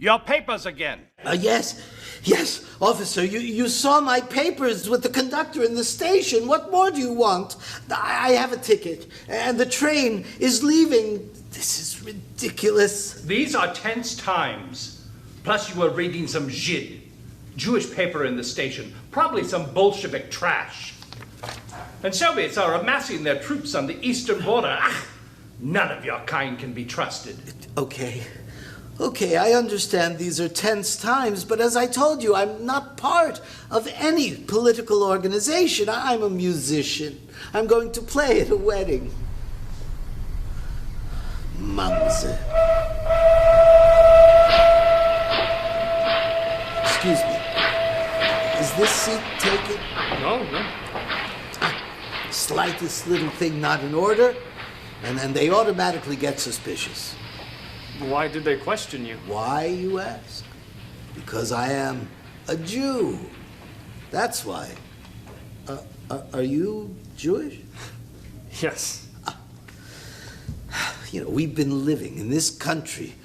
Your papers again. Yes, officer, you saw my papers with the conductor in the station. What more do you want? I have a ticket, and the train is leaving. This is ridiculous. These are tense times. Plus you were reading some zhid, Jewish paper in the station, probably some Bolshevik trash. And Soviets are amassing their troops on the eastern border. None of your kind can be trusted. Okay, I understand these are tense times, but as I told you, I'm not part of any political organization. I'm a musician. I'm going to play at a wedding. Mamse. Excuse me. Is this seat taken? No. Slightest little thing not in order, and then they automatically get suspicious. Why did they question you? Why, you ask? Because I am a Jew. That's why. Are you Jewish? Yes. You know, we've been living in this country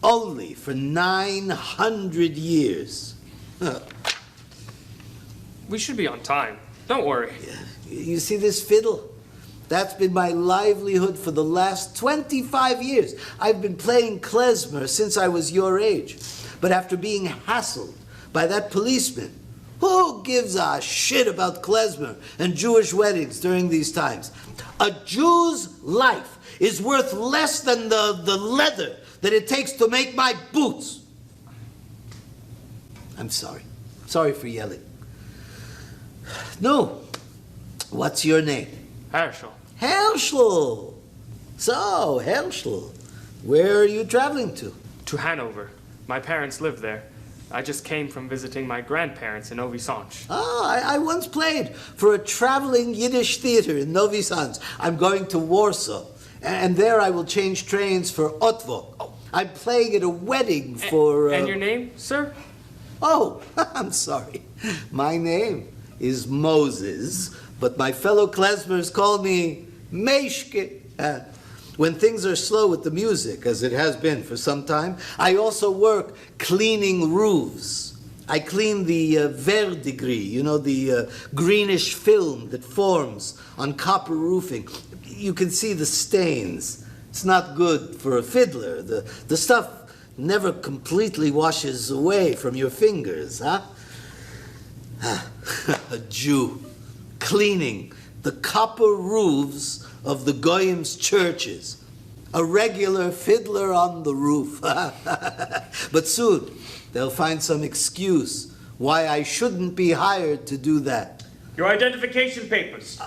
only for 900 years. We should be on time. Don't worry. You see this fiddle? That's been my livelihood for the last 25 years. I've been playing klezmer since I was your age. But after being hassled by that policeman, who gives a shit about klezmer and Jewish weddings during these times? A Jew's life is worth less than the leather that it takes to make my boots. I'm sorry. Sorry for yelling. No. What's your name? Herschel. Herschel! So, Herschel, where are you traveling to? To Hanover. My parents live there. I just came from visiting my grandparents in Novi Sad. I once played for a traveling Yiddish theater in Novi Sad. I'm going to Warsaw, and there I will change trains for Otvok. I'm playing at a wedding for... And your name, sir? Oh, I'm sorry. My name is Moses, but my fellow klezmers call me Meyshke. When things are slow with the music, as it has been for some time, I also work cleaning roofs. I clean the verdigris, you know, the greenish film that forms on copper roofing. You can see the stains. It's not good for a fiddler. The stuff never completely washes away from your fingers, huh? A Jew cleaning the copper roofs of the Goyim's churches. A regular fiddler on the roof. But soon, they'll find some excuse why I shouldn't be hired to do that. Your identification papers.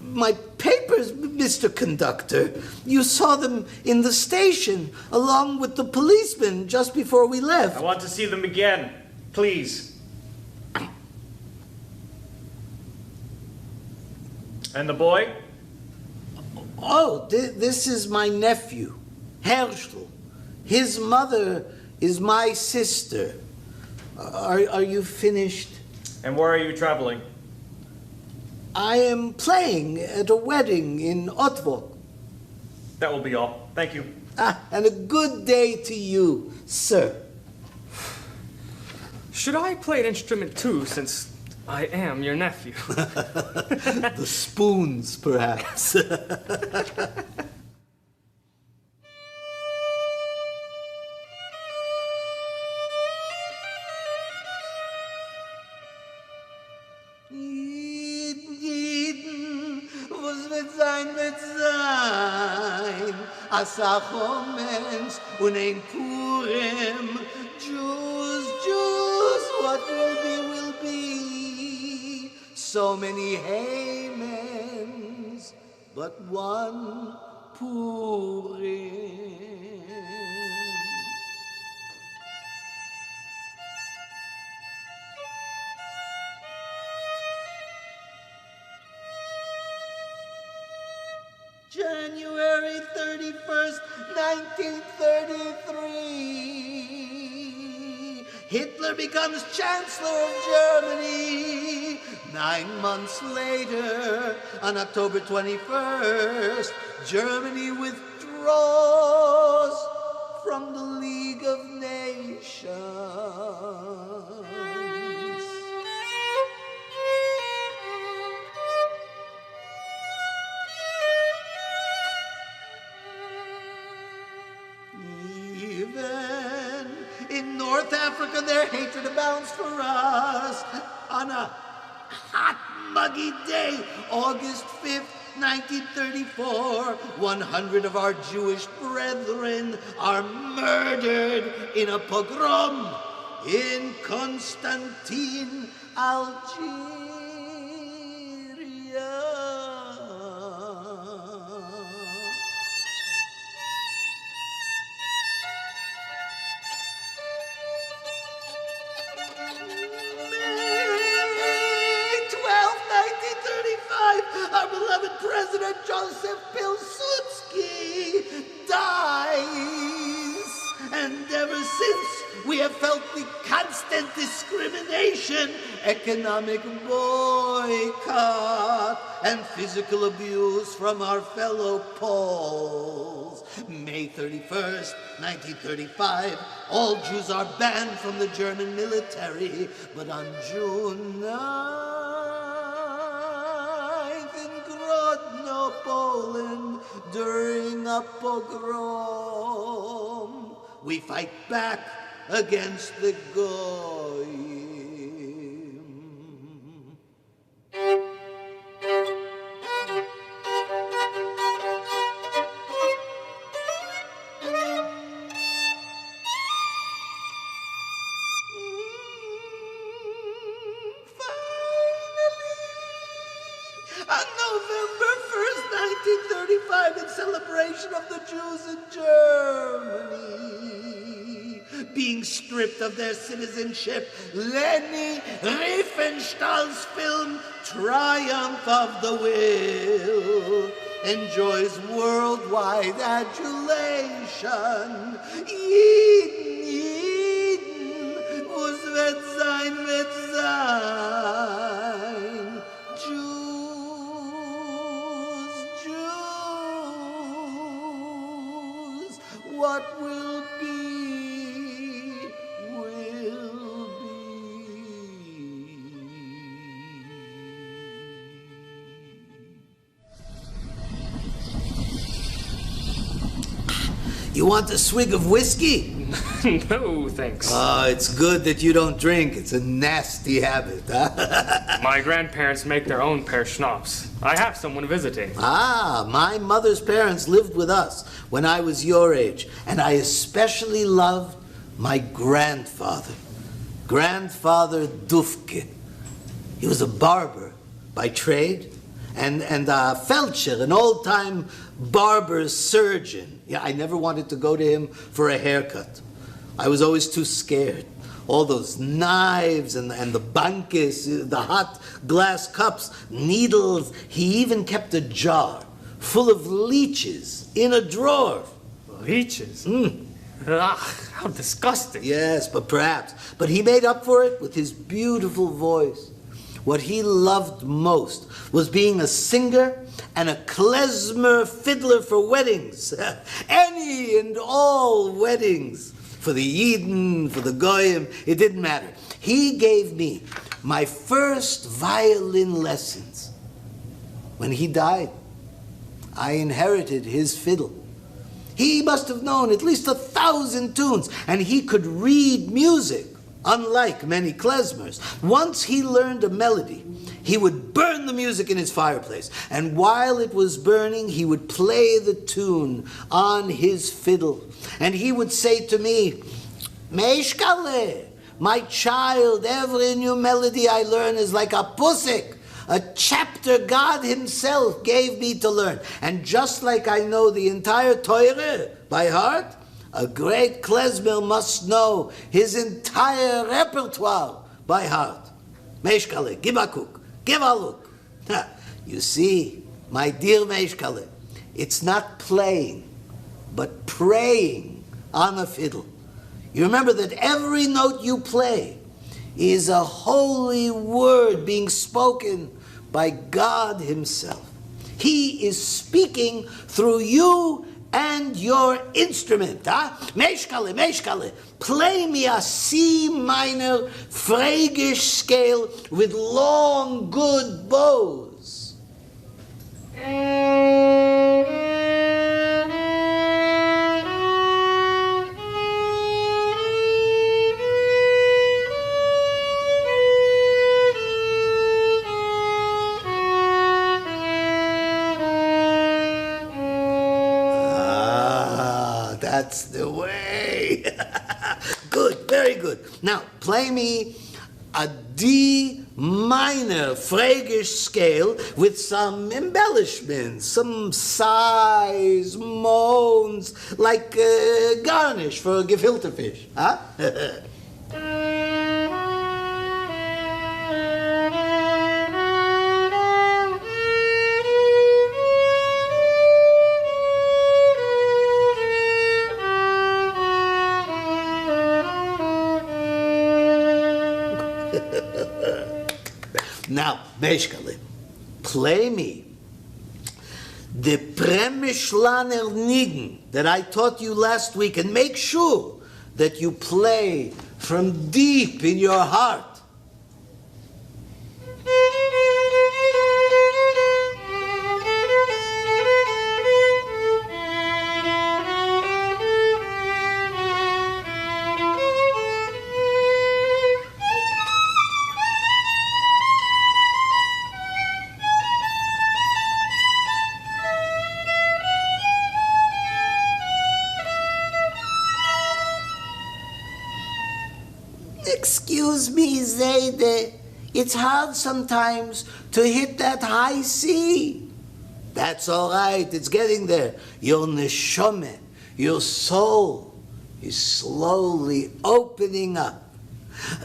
My papers, Mr. Conductor. You saw them in the station, along with the policeman just before we left. I want to see them again, please. And the boy? Oh, this is my nephew, Herschel. His mother is my sister. Are you finished? And where are you traveling? I am playing at a wedding in Otvok. That will be all. Thank you. And a good day to you, sir. Should I play an instrument too, since I am your nephew? The spoons, perhaps. Wird sein, Asacho Mensch und ein Purim. Jews, what will be, So many Hamans, but one Purim. January 31st, 1933. Hitler becomes Chancellor of Germany. 9 months later, on October 21st, Germany withdraws from the League of Nations. Even in North Africa, their hatred abounds for us. On a hot, muggy day, August 5th, 1934, 100 of our Jewish brethren are murdered in a pogrom in Constantine, Algeria. Our beloved President Joseph Pilsudski dies. And ever since, we have felt the constant discrimination, economic boycott, and physical abuse from our fellow Poles. May 31st, 1935, all Jews are banned from the German military. But on June 9th, in Grodno, Poland, during a pogrom, we fight back against the Goyim. On November 1st, 1935, in celebration of the Jews in Germany being stripped of their citizenship, Leni Riefenstahl's film Triumph of the Will enjoys worldwide adulation. Jeden, jeden, was wird sein, wird sein. Jews, what will be, will be. You want a swig of whiskey? No, thanks. It's good that you don't drink. It's a nasty habit. My grandparents make their own pear schnapps. I have someone visiting. My mother's parents lived with us when I was your age, and I especially loved my grandfather, Grandfather Dufke. He was a barber by trade, and a feldsher, an old-time barber surgeon. Yeah, I never wanted to go to him for a haircut. I was always too scared. All those knives and the bankes, the hot glass cups, needles. He even kept a jar full of leeches in a drawer. Leeches? Ugh, how disgusting. Yes, but he made up for it with his beautiful voice. What he loved most was being a singer and a klezmer fiddler for weddings. Any and all weddings. For the Yidden, for the Goyim, it didn't matter. He gave me my first violin lessons. When he died, I inherited his fiddle. He must have known at least 1,000 tunes, and he could read music, unlike many klezmers. Once he learned a melody, he would burn the music in his fireplace, and while it was burning, he would play the tune on his fiddle. And he would say to me, Meyshke, my child, every new melody I learn is like a pusik. a chapter God himself gave me to learn. And just like I know the entire Torah by heart, a great Klezmer must know his entire repertoire by heart. Meyshke, give a cook, give a look. You see, my dear Meyshke, it's not playing, but praying on a fiddle. You remember that every note you play is a holy word being spoken by God himself. He is speaking through you and your instrument. Meyshke, play me a C minor Phrygish scale with long, good bows. That's the way. Good, very good. Now, play me a D minor Phrygish scale with some embellishments, some sighs, moans, like garnish for a gefilte fish. Huh? Now, Meyshke, play me the Premischlaner Nigen that I taught you last week, and make sure that you play from deep in your heart. Excuse me, Zayde. It's hard sometimes to hit that high C. That's all right. It's getting there. Your neshama, your soul, is slowly opening up.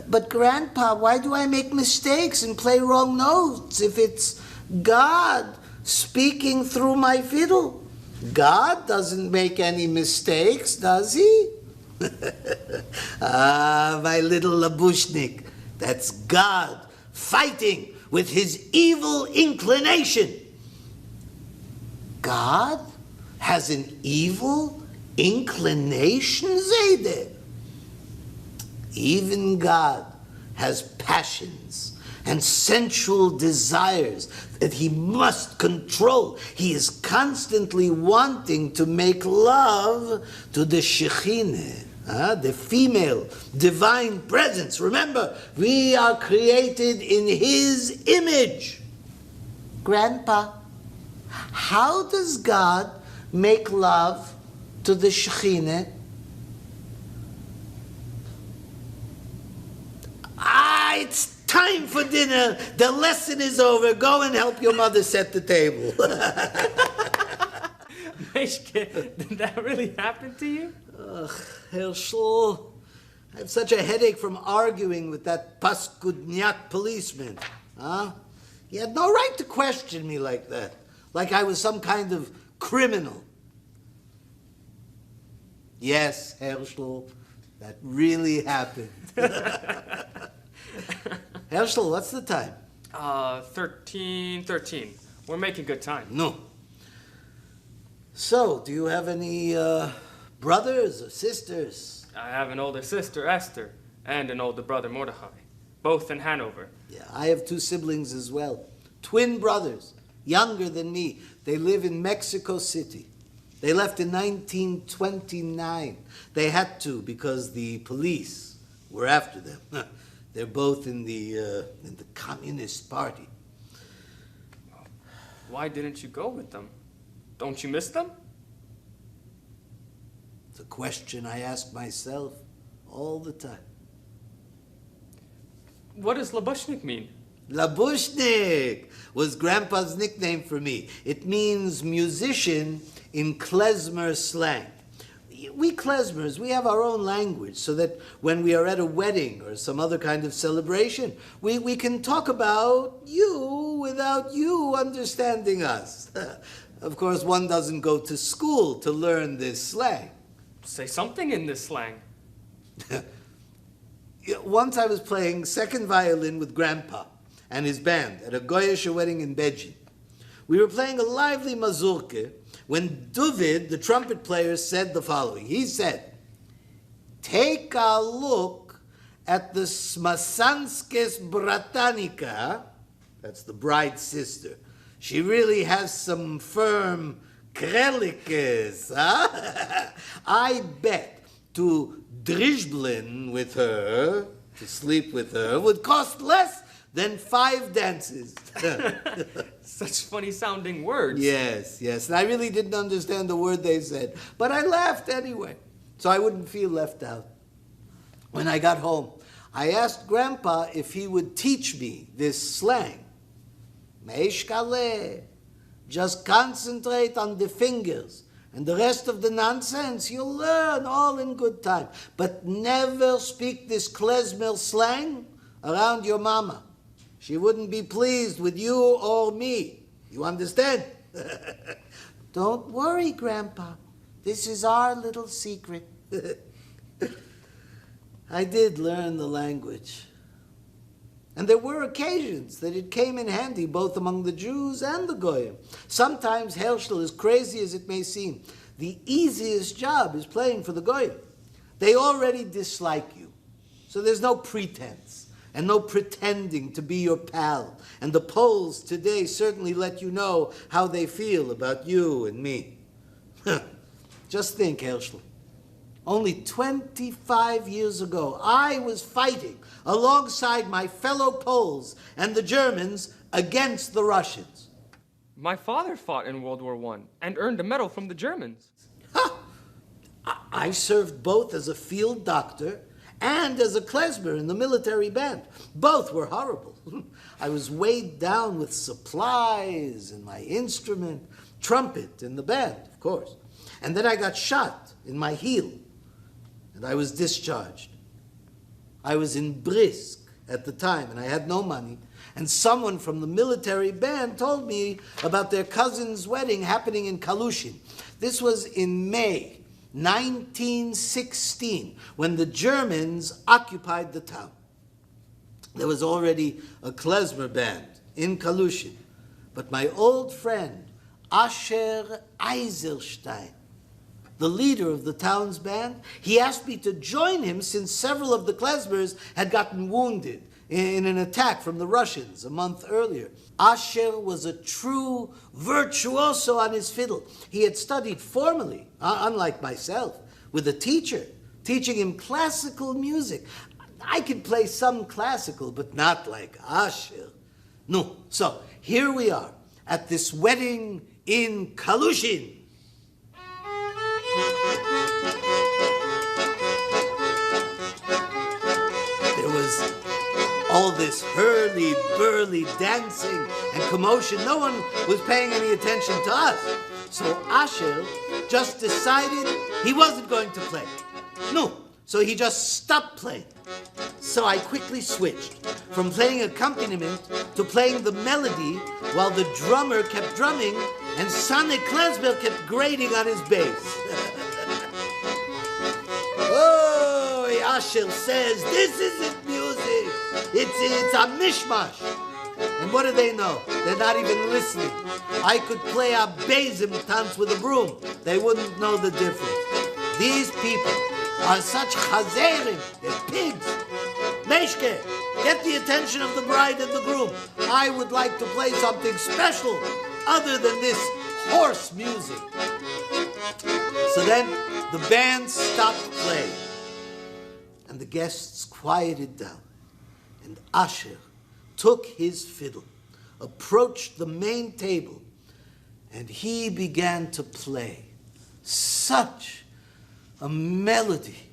But Grandpa, why do I make mistakes and play wrong notes if it's God speaking through my fiddle? God doesn't make any mistakes, does he? Ah, my little Labushnik, that's God fighting with his evil inclination. God has an evil inclination, Zayde? Even God has passions and sensual desires that he must control. He is constantly wanting to make love to the Shekhinah, the female divine presence. Remember, we are created in his image. Grandpa, how does God make love to the Shekhinah? It's time for dinner. The lesson is over. Go and help your mother set the table. Meyshke, did that really happen to you? Ugh, Herschel, I have such a headache from arguing with that paskudnyak policeman. Huh? He had no right to question me like that, like I was some kind of criminal. Yes, Herschel, that really happened. Herschel, what's the time? 13:13. We're making good time. No. So, do you have any brothers or sisters? I have an older sister, Esther, and an older brother, Mordechai, both in Hanover. Yeah, I have two siblings as well. Twin brothers, younger than me. They live in Mexico City. They left in 1929. They had to because the police were after them. They're both in the Communist Party. Why didn't you go with them? Don't you miss them? It's a question I ask myself all the time. What does Labushnik mean? Labushnik was Grandpa's nickname for me. It means musician in Klezmer slang. We Klezmers, we have our own language so that when we are at a wedding or some other kind of celebration, we can talk about you without you understanding us. Of course, one doesn't go to school to learn this slang. Say something in this slang. Once I was playing second violin with Grandpa and his band at a Goyish wedding in Belgium. We were playing a lively mazurka when David, the trumpet player, said the following. He said, "Take a look at the Smasanskes Bratanica," that's the bride's sister. "She really has some firm krelikes, huh? I bet to drishblin with her, to sleep with her, would cost less than 5 dances." Such funny sounding words. Yes, yes. And I really didn't understand the word they said, but I laughed anyway, so I wouldn't feel left out. When I got home, I asked Grandpa if he would teach me this slang. Meyshke, just concentrate on the fingers, and the rest of the nonsense you'll learn all in good time. But never speak this Klezmer slang around your mama. She wouldn't be pleased with you or me. You understand? Don't worry, Grandpa. This is our little secret. I did learn the language. And there were occasions that it came in handy both among the Jews and the Goyim. Sometimes Herschel, as crazy as it may seem, the easiest job is playing for the Goyim. They already dislike you, so there's no pretense and no pretending to be your pal. And the Poles today certainly let you know how they feel about you and me. Just think, Herschel. Only 25 years ago, I was fighting alongside my fellow Poles and the Germans against the Russians. My father fought in World War I and earned a medal from the Germans. I served both as a field doctor and as a klezmer in the military band. Both were horrible. I was weighed down with supplies and my instrument, trumpet in the band, of course. And then I got shot in my heel, and I was discharged. I was in Brisk at the time, and I had no money. And someone from the military band told me about their cousin's wedding happening in Kalushin. This was in May 1916, when the Germans occupied the town. There was already a klezmer band in Kalushin, but my old friend, Asher Eiserstein, the leader of the town's band, he asked me to join him since several of the klezmers had gotten wounded in an attack from the Russians a month earlier. Asher was a true virtuoso on his fiddle. He had studied formally, unlike myself, with a teacher, teaching him classical music. I could play some classical, but not like Asher. No, so here we are at this wedding in Kalushin. There was all this hurly-burly dancing and commotion. No one was paying any attention to us. So Asher just decided he wasn't going to play. No, so he just stopped playing. So I quickly switched from playing accompaniment to playing the melody while the drummer kept drumming and Sonny Klezmer kept grating on his bass. Oh, Asher says, this isn't music. It's a mishmash. And what do they know? They're not even listening. I could play a bezim dance with a broom. They wouldn't know the difference. These people are such chazerim. They're pigs. Meyshke, get the attention of the bride and the groom. I would like to play something special other than this horse music. So then the band stopped playing and the guests quieted down. And Asher took his fiddle, approached the main table, and he began to play such a melody.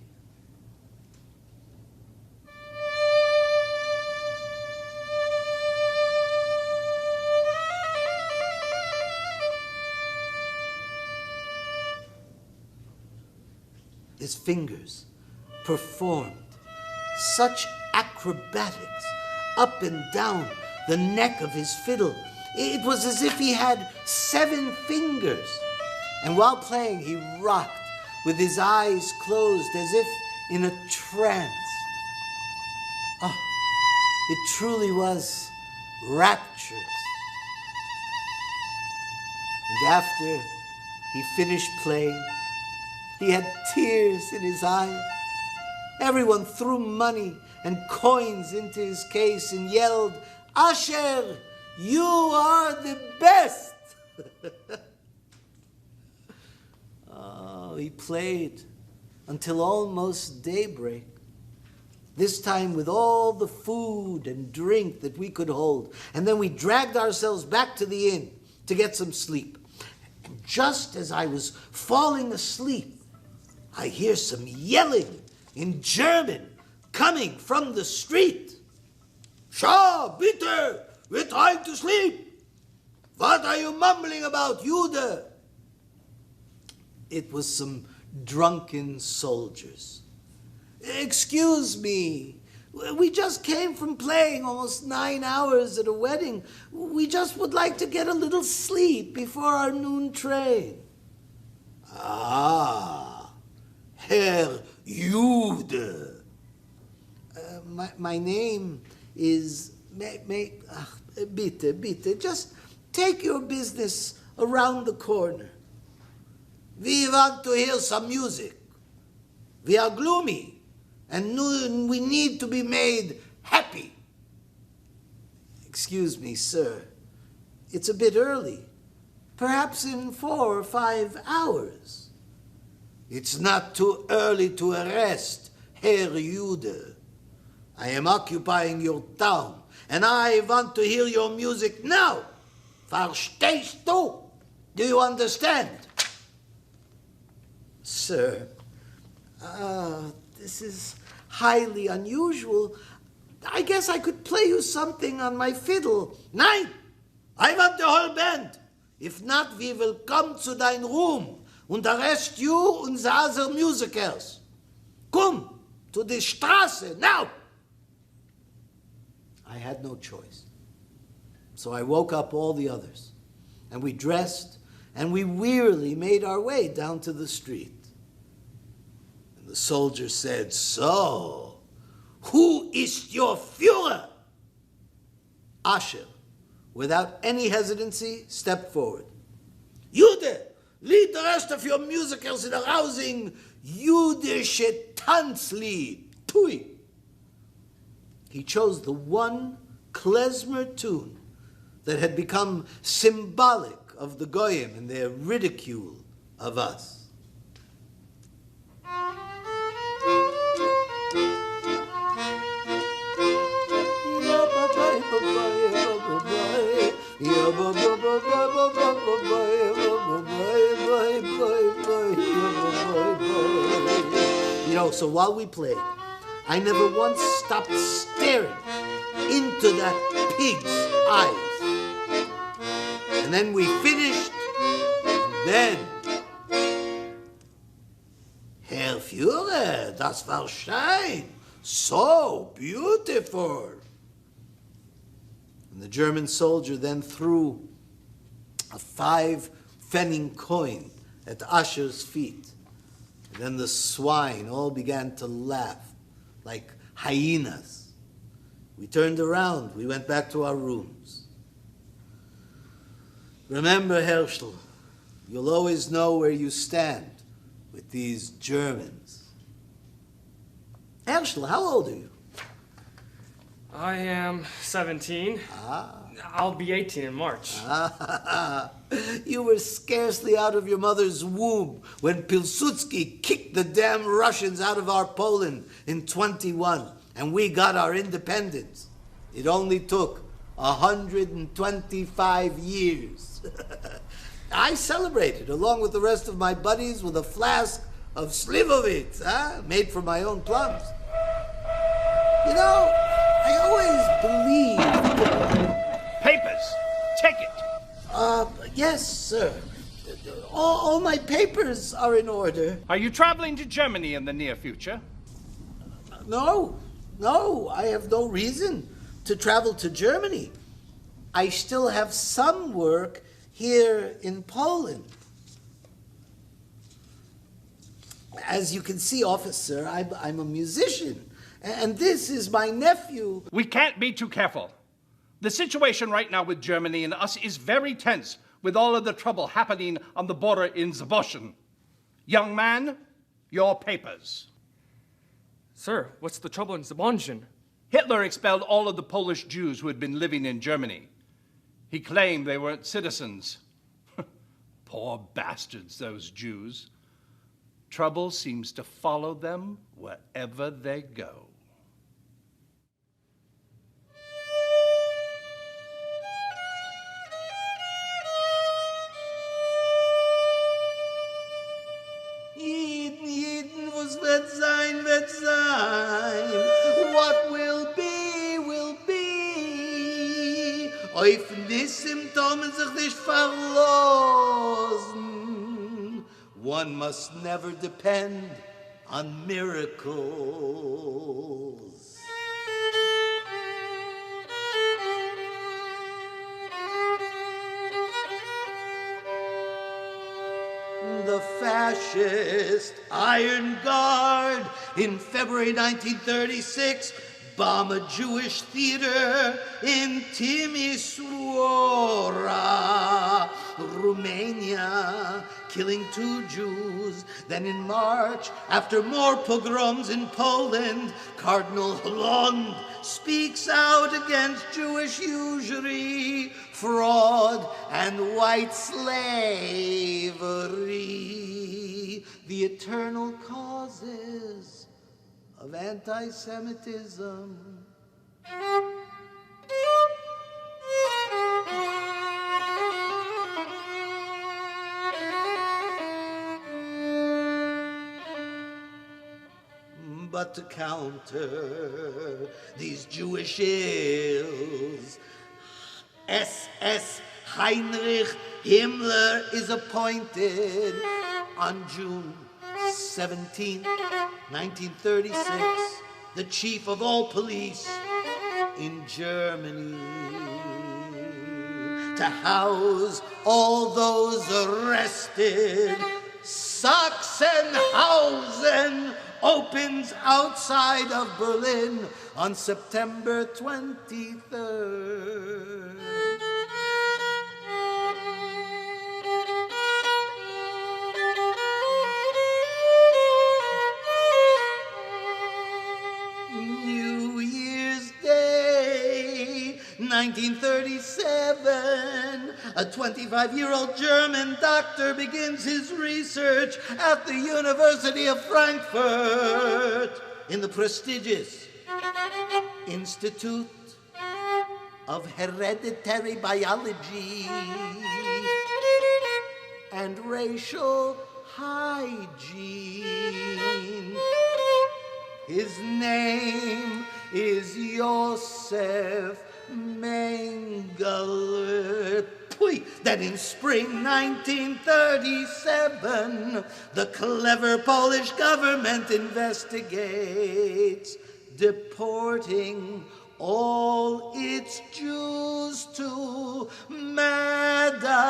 his fingers performed such acrobatics up and down the neck of his fiddle. It was as if he had 7 fingers. And while playing, he rocked with his eyes closed as if in a trance. Oh, it truly was rapturous. And after he finished playing, he had tears in his eyes. Everyone threw money and coins into his case and yelled, "Asher, you are the best!" Oh, he played until almost daybreak, this time with all the food and drink that we could hold. And then we dragged ourselves back to the inn to get some sleep. And just as I was falling asleep, I hear some yelling in German coming from the street. "Schau, bitte, we're trying to sleep. What are you mumbling about, Jude?" It was some drunken soldiers. "Excuse me, we just came from playing almost 9 hours at a wedding. We just would like to get a little sleep before our noon train." "Ah, Herr Jude." My name is... Bitte, just take your business around the corner. We want to hear some music. We are gloomy, and we need to be made happy. "Excuse me, sir. It's a bit early. Perhaps in 4 or 5 hours. "It's not too early to arrest, Herr Jude. I am occupying your town, and I want to hear your music now. Verstehst du? Do you understand?" "Sir, this is highly unusual. I guess I could play you something on my fiddle." "Nein, I want the whole band. If not, we will come to dein room and arrest you and the other musicals. Come to the Straße now." I had no choice. So I woke up all the others, and we dressed, and we wearily made our way down to the street. And the soldier said, "So, who ist your Führer?" Asher, without any hesitancy, stepped forward. "Jude, lead the rest of your musicals in a rousing jüdische Tanzlied. Tui." He chose the one Klezmer tune that had become symbolic of the Goyim and their ridicule of us. So while we played, I never once stopped staring into that pig's eyes. And then we finished, and then, "Herr Führer, das war schön, so beautiful." And the German soldier then threw a 5 pfennig coin at Asher's feet. And then the swine all began to laugh like hyenas. We turned around. We went back to our rooms. Remember, Herschel, you'll always know where you stand with these Germans. Herschel, how old are you? I am 17. I'll be 18 in March. You were scarcely out of your mother's womb when Pilsudski kicked the damn Russians out of our Poland in 21, and we got our independence. It only took 125 years. I celebrated, along with the rest of my buddies, with a flask of Slivovitz, made from my own plums. You know, I always believed... Papers. Take it. Yes, sir. All my papers are in order. Are you traveling to Germany in the near future? No, I have no reason to travel to Germany. I still have some work here in Poland. As you can see, officer, I'm a musician, and this is my nephew. We can't be too careful. The situation right now with Germany and us is very tense, with all of the trouble happening on the border in Zaboschen. Young man, your papers. Sir, what's the trouble in Zaboschen? Hitler expelled all of the Polish Jews who had been living in Germany. He claimed they weren't citizens. Poor bastards, those Jews. Trouble seems to follow them wherever they go. Jeden, was wird sein, wird sein. What will be, will be. Auf die Symptome sich nicht verlassen. One must never depend on miracles. The fascist Iron Guard in February 1936 bomb a Jewish theater in Timisoara, Romania, killing 2 Jews. Then in March, after more pogroms in Poland, Cardinal Lund speaks out against Jewish usury, fraud, and white slavery, the eternal causes of anti-Semitism. But to counter these Jewish ills, SS Heinrich Himmler is appointed on June 17, 1936, the chief of all police in Germany, to house all those arrested. Sachsenhausen opens outside of Berlin on September 23rd. New Year's Day, 1937, a 25-year-old German doctor begins his research at the University of Frankfurt in the prestigious Institute of Hereditary Biology and Racial Hygiene. His name is Josef Mengele. Then in spring 1937, the clever Polish government investigates deporting all its Jews to Madagascar.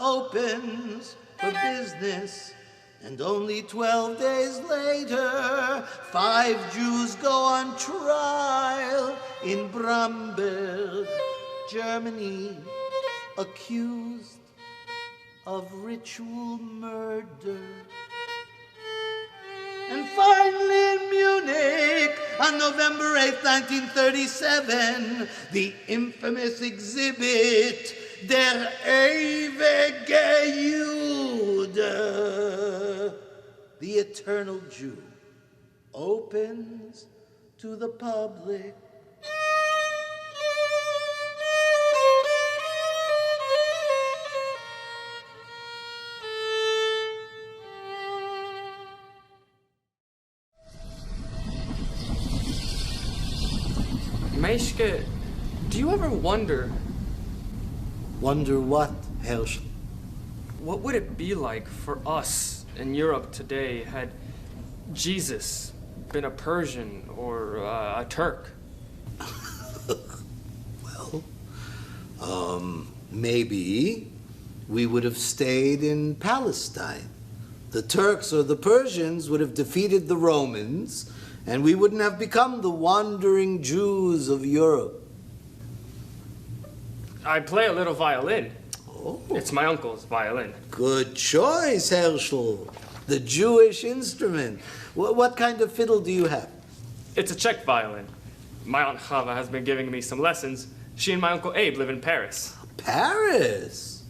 Opens for business, and only 12 days later, 5 Jews go on trial in Bamberg, Germany, accused of ritual murder. And finally in Munich, on November 8th, 1937, the infamous exhibit Der ewige Jude, the the eternal Jew opens to the public. Meyshke, do you ever wonder, Wonder what, Herschel? what would it be like for us in Europe today had Jesus been a Persian or a Turk? Maybe we would have stayed in Palestine. The Turks or the Persians would have defeated the Romans, and we wouldn't have become the wandering Jews of Europe. I play a little violin. Oh, It's my uncle's violin. good choice, Herschel. The Jewish instrument. What kind of fiddle do you have? It's a Czech violin. My Aunt Chava has been giving me some lessons. She and my Uncle Abe live in Paris. Paris?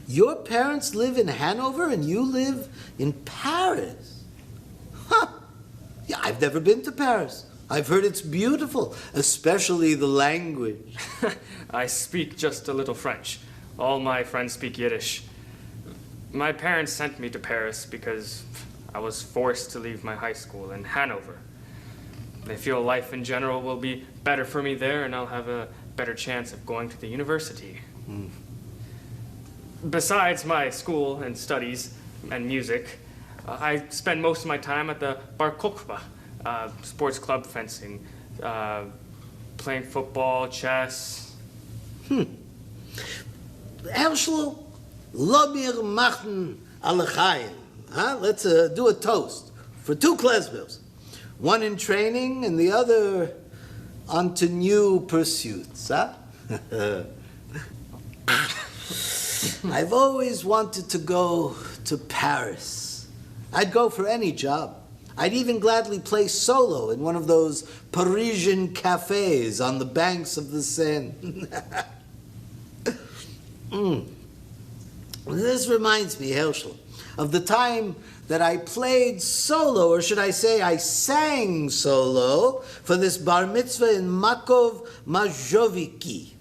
Your parents live in Hanover and you live in Paris? Huh. Yeah, I've never been to Paris. I've heard it's beautiful, especially the language. I speak just a little French. All my friends speak Yiddish. My parents sent me to Paris because I was forced to leave my high school in Hanover. They feel life in general will be better for me there and I'll have a better chance of going to the university. Besides my school and studies and music, I spend most of my time at the Bar Kokba, sports club fencing, playing football, chess. Herschel, lo mir machen alle Chaim. Huh? Let's do a toast for two Klezmers. One in training and the other onto new pursuits. Huh? I've always wanted to go to Paris. I'd go for any job. I'd even gladly play solo in one of those Parisian cafes on the banks of the Seine. This reminds me, Herschel, of the time that I played solo, or should I say I sang solo, for this bar mitzvah in Makov Mazhoviki.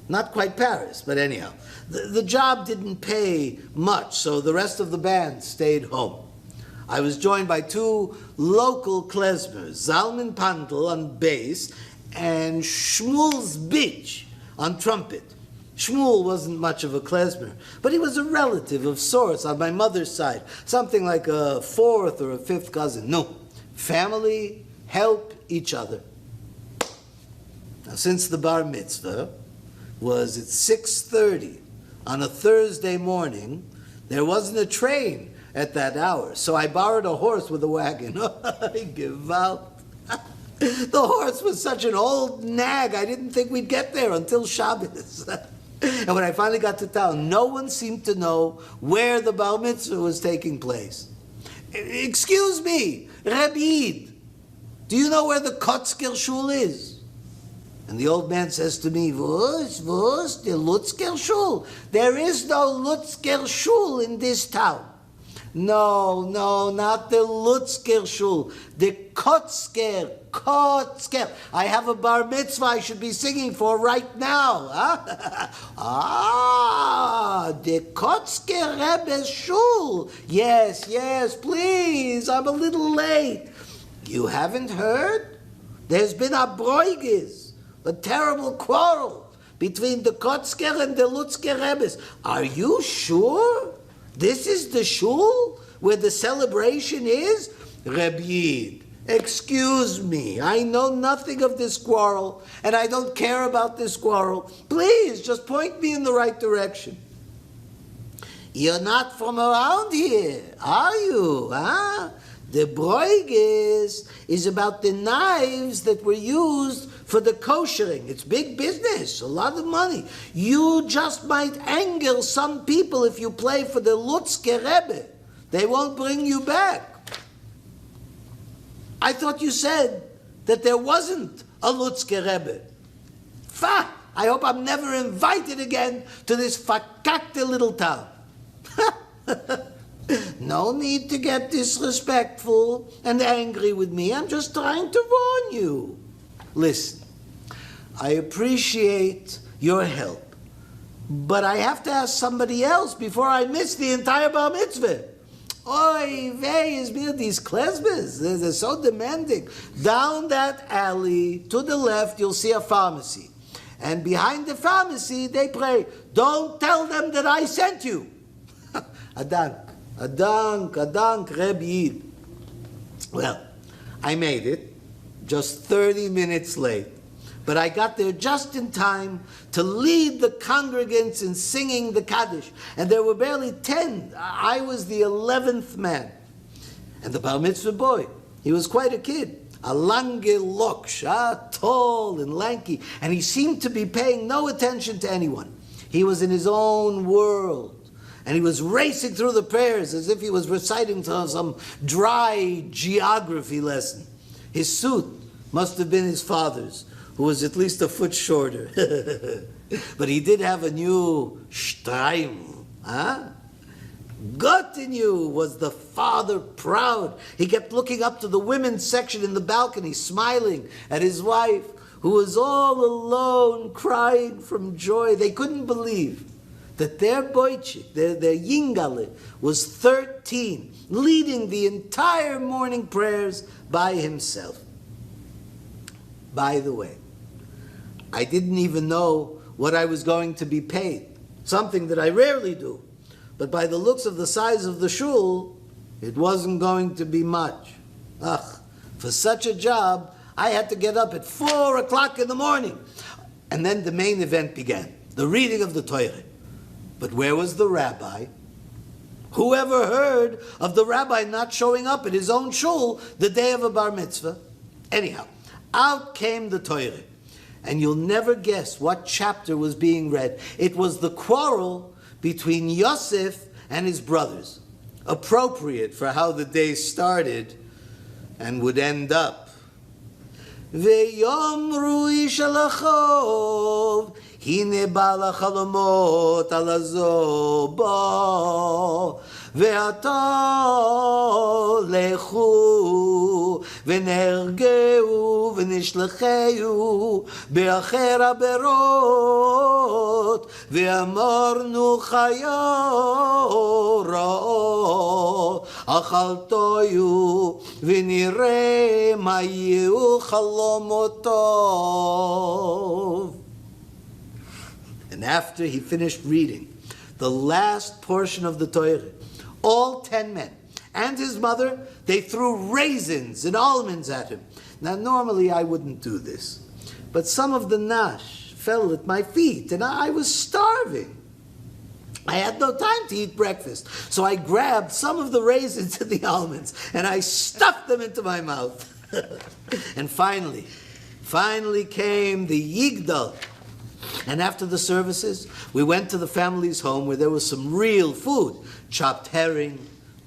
Not quite Paris, but anyhow. The job didn't pay much, so the rest of the band stayed home. I was joined by two local klezmers, Zalman Pandl on bass and Shmuel Zbich on trumpet. Shmuel wasn't much of a klezmer, but he was a relative of sorts on my mother's side, something like a fourth or a fifth cousin. No, family help each other. Now, since the bar mitzvah was at 6:30 on a Thursday morning, there wasn't a train at that hour, so I borrowed a horse with a wagon. I give out. The horse was such an old nag, I didn't think we'd get there until Shabbos. And when I finally got to town, no one seemed to know where the bar mitzvah was taking place. Excuse me, Reb Yid, do you know where the Kotzker Shul is? And the old man says to me, Was, the Lutzker Shul? There is no Lutzker Shul in this town. No, not the Lutzker Shul, the Kotzker. I have a bar mitzvah I should be singing for right now. Huh? The Kotzker Rebbe Shul. Yes, please, I'm a little late. You haven't heard? There's been a broiges, a terrible quarrel between the Kotzker and the Lutzker Rebbes. Are you sure? This is the shul where the celebration is? Reb Yid, excuse me, I know nothing of this quarrel, and I don't care about this quarrel. Please, just point me in the right direction. You're not from around here, are you, huh? The broiges is about the knives that were used for the koshering. It's big business, a lot of money. You just might anger some people if you play for the Lutzker Rebbe. They won't bring you back. I thought you said that there wasn't a Lutzker Rebbe. Fa! I hope I'm never invited again to this fakakte little town. No need to get disrespectful and angry with me. I'm just trying to warn you. Listen, I appreciate your help, but I have to ask somebody else before I miss the entire bar mitzvah. Oy vey is mir these Klezmers. They're so demanding. Down that alley to the left, you'll see a pharmacy. And behind the pharmacy, they pray, don't tell them that I sent you. Adank, Reb Yid. Well, I made it, just 30 minutes late. But I got there just in time to lead the congregants in singing the Kaddish. And there were barely 10. I was the 11th man. And the bar mitzvah boy, he was quite a kid. A lange loksh, tall and lanky. And he seemed to be paying no attention to anyone. He was in his own world. And he was racing through the prayers as if he was reciting some dry geography lesson. His suit must have been his father's, who was at least a foot shorter. But he did have a new streim. Gottinu was the father proud. He kept looking up to the women's section in the balcony, smiling at his wife, who was all alone, crying from joy. They couldn't believe that their boychik, their yingale, was 13, leading the entire morning prayers by himself. By the way, I didn't even know what I was going to be paid, something that I rarely do. But by the looks of the size of the shul, it wasn't going to be much. For such a job, I had to get up at 4 o'clock in the morning. And then the main event began, the reading of the Torah. But where was the rabbi? Who ever heard of the rabbi not showing up at his own shul the day of a bar mitzvah? Anyhow, out came the Torah. And you'll never guess what chapter was being read. It was the quarrel between Yosef and his brothers. Appropriate for how the day started and would end up. Ve'yomru ish alachov hine bala chalomot alazo bo ve'ato lechu ve'nergeu ve'nishlecheu be'acher haberot ve'amornu chayo ra'o achaltoyu ve'nireh ma yehu chalomotov. And after he finished reading the last portion of the Torah, all 10 men and his mother, they threw raisins and almonds at him. Now, normally I wouldn't do this, but some of the nash fell at my feet, and I was starving. I had no time to eat breakfast, so I grabbed some of the raisins and the almonds, and I stuffed them into my mouth. And finally came the Yigdal. And after the services, we went to the family's home where there was some real food. Chopped herring,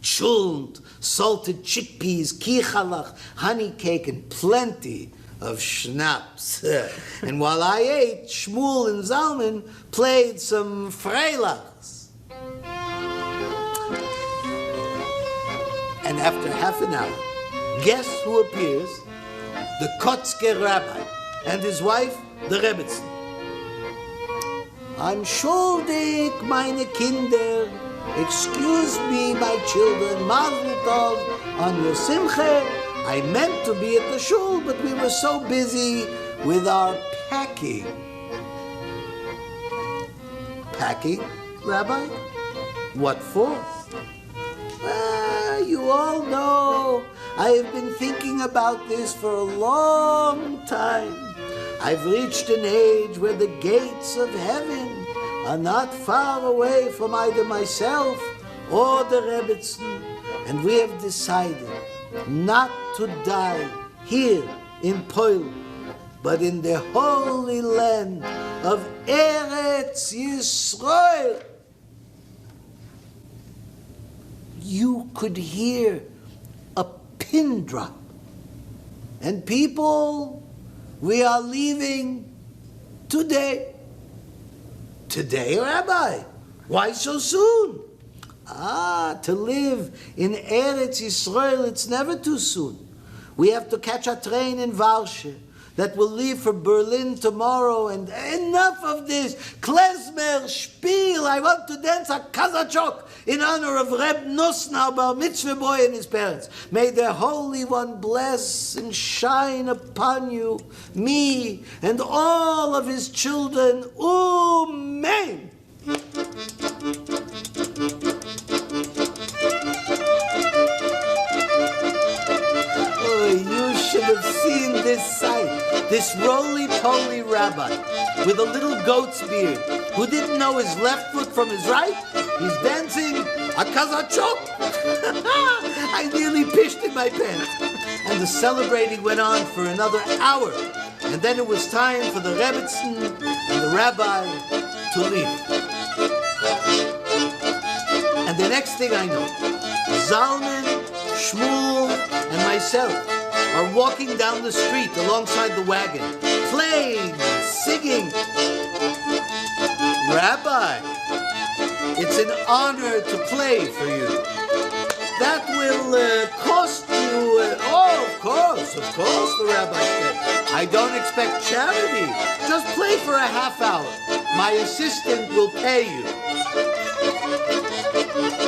chulent, salted chickpeas, kichalach, honey cake, and plenty of schnapps. And while I ate, Shmuel and Zalman played some freilachs. And after half an hour, guess who appears? The Kotzker rabbi and his wife, the Rebbetzin. I'm schuldig, meine Kinder. Excuse me, my children. Mazel tov on your simcha. I meant to be at the shul, but we were so busy with our packing. Packing, Rabbi? What for? You all know I have been thinking about this for a long time. I've reached an age where the gates of heaven are not far away from either myself or the Rebbetzin, and we have decided not to die here in Poland, but in the holy land of Eretz Yisrael. You could hear a pin drop, and people, we are leaving today. Today, Rabbi? Why so soon? To live in Eretz Yisrael, it's never too soon. We have to catch a train in Warsaw that will leave for Berlin tomorrow, and enough of this. Klezmer, Spiel, I want to dance a kazachok in honor of Reb Nosnau, bar mitzvah boy, and his parents. May the Holy One bless and shine upon you, me, and all of his children. Amen. You should have seen this sight. This roly-poly rabbi with a little goat's beard who didn't know his left foot from his right. He's dancing a kazachok. I nearly pissed in my pants. And the celebrating went on for another hour. And then it was time for the Rebbitzin and the rabbi to leave. And the next thing I know, Zalman, Shmuel, and myself are walking down the street alongside the wagon, playing, singing. Rabbi, it's an honor to play for you. That will cost you... of course, the rabbi said. I don't expect charity. Just play for a half hour. My assistant will pay you.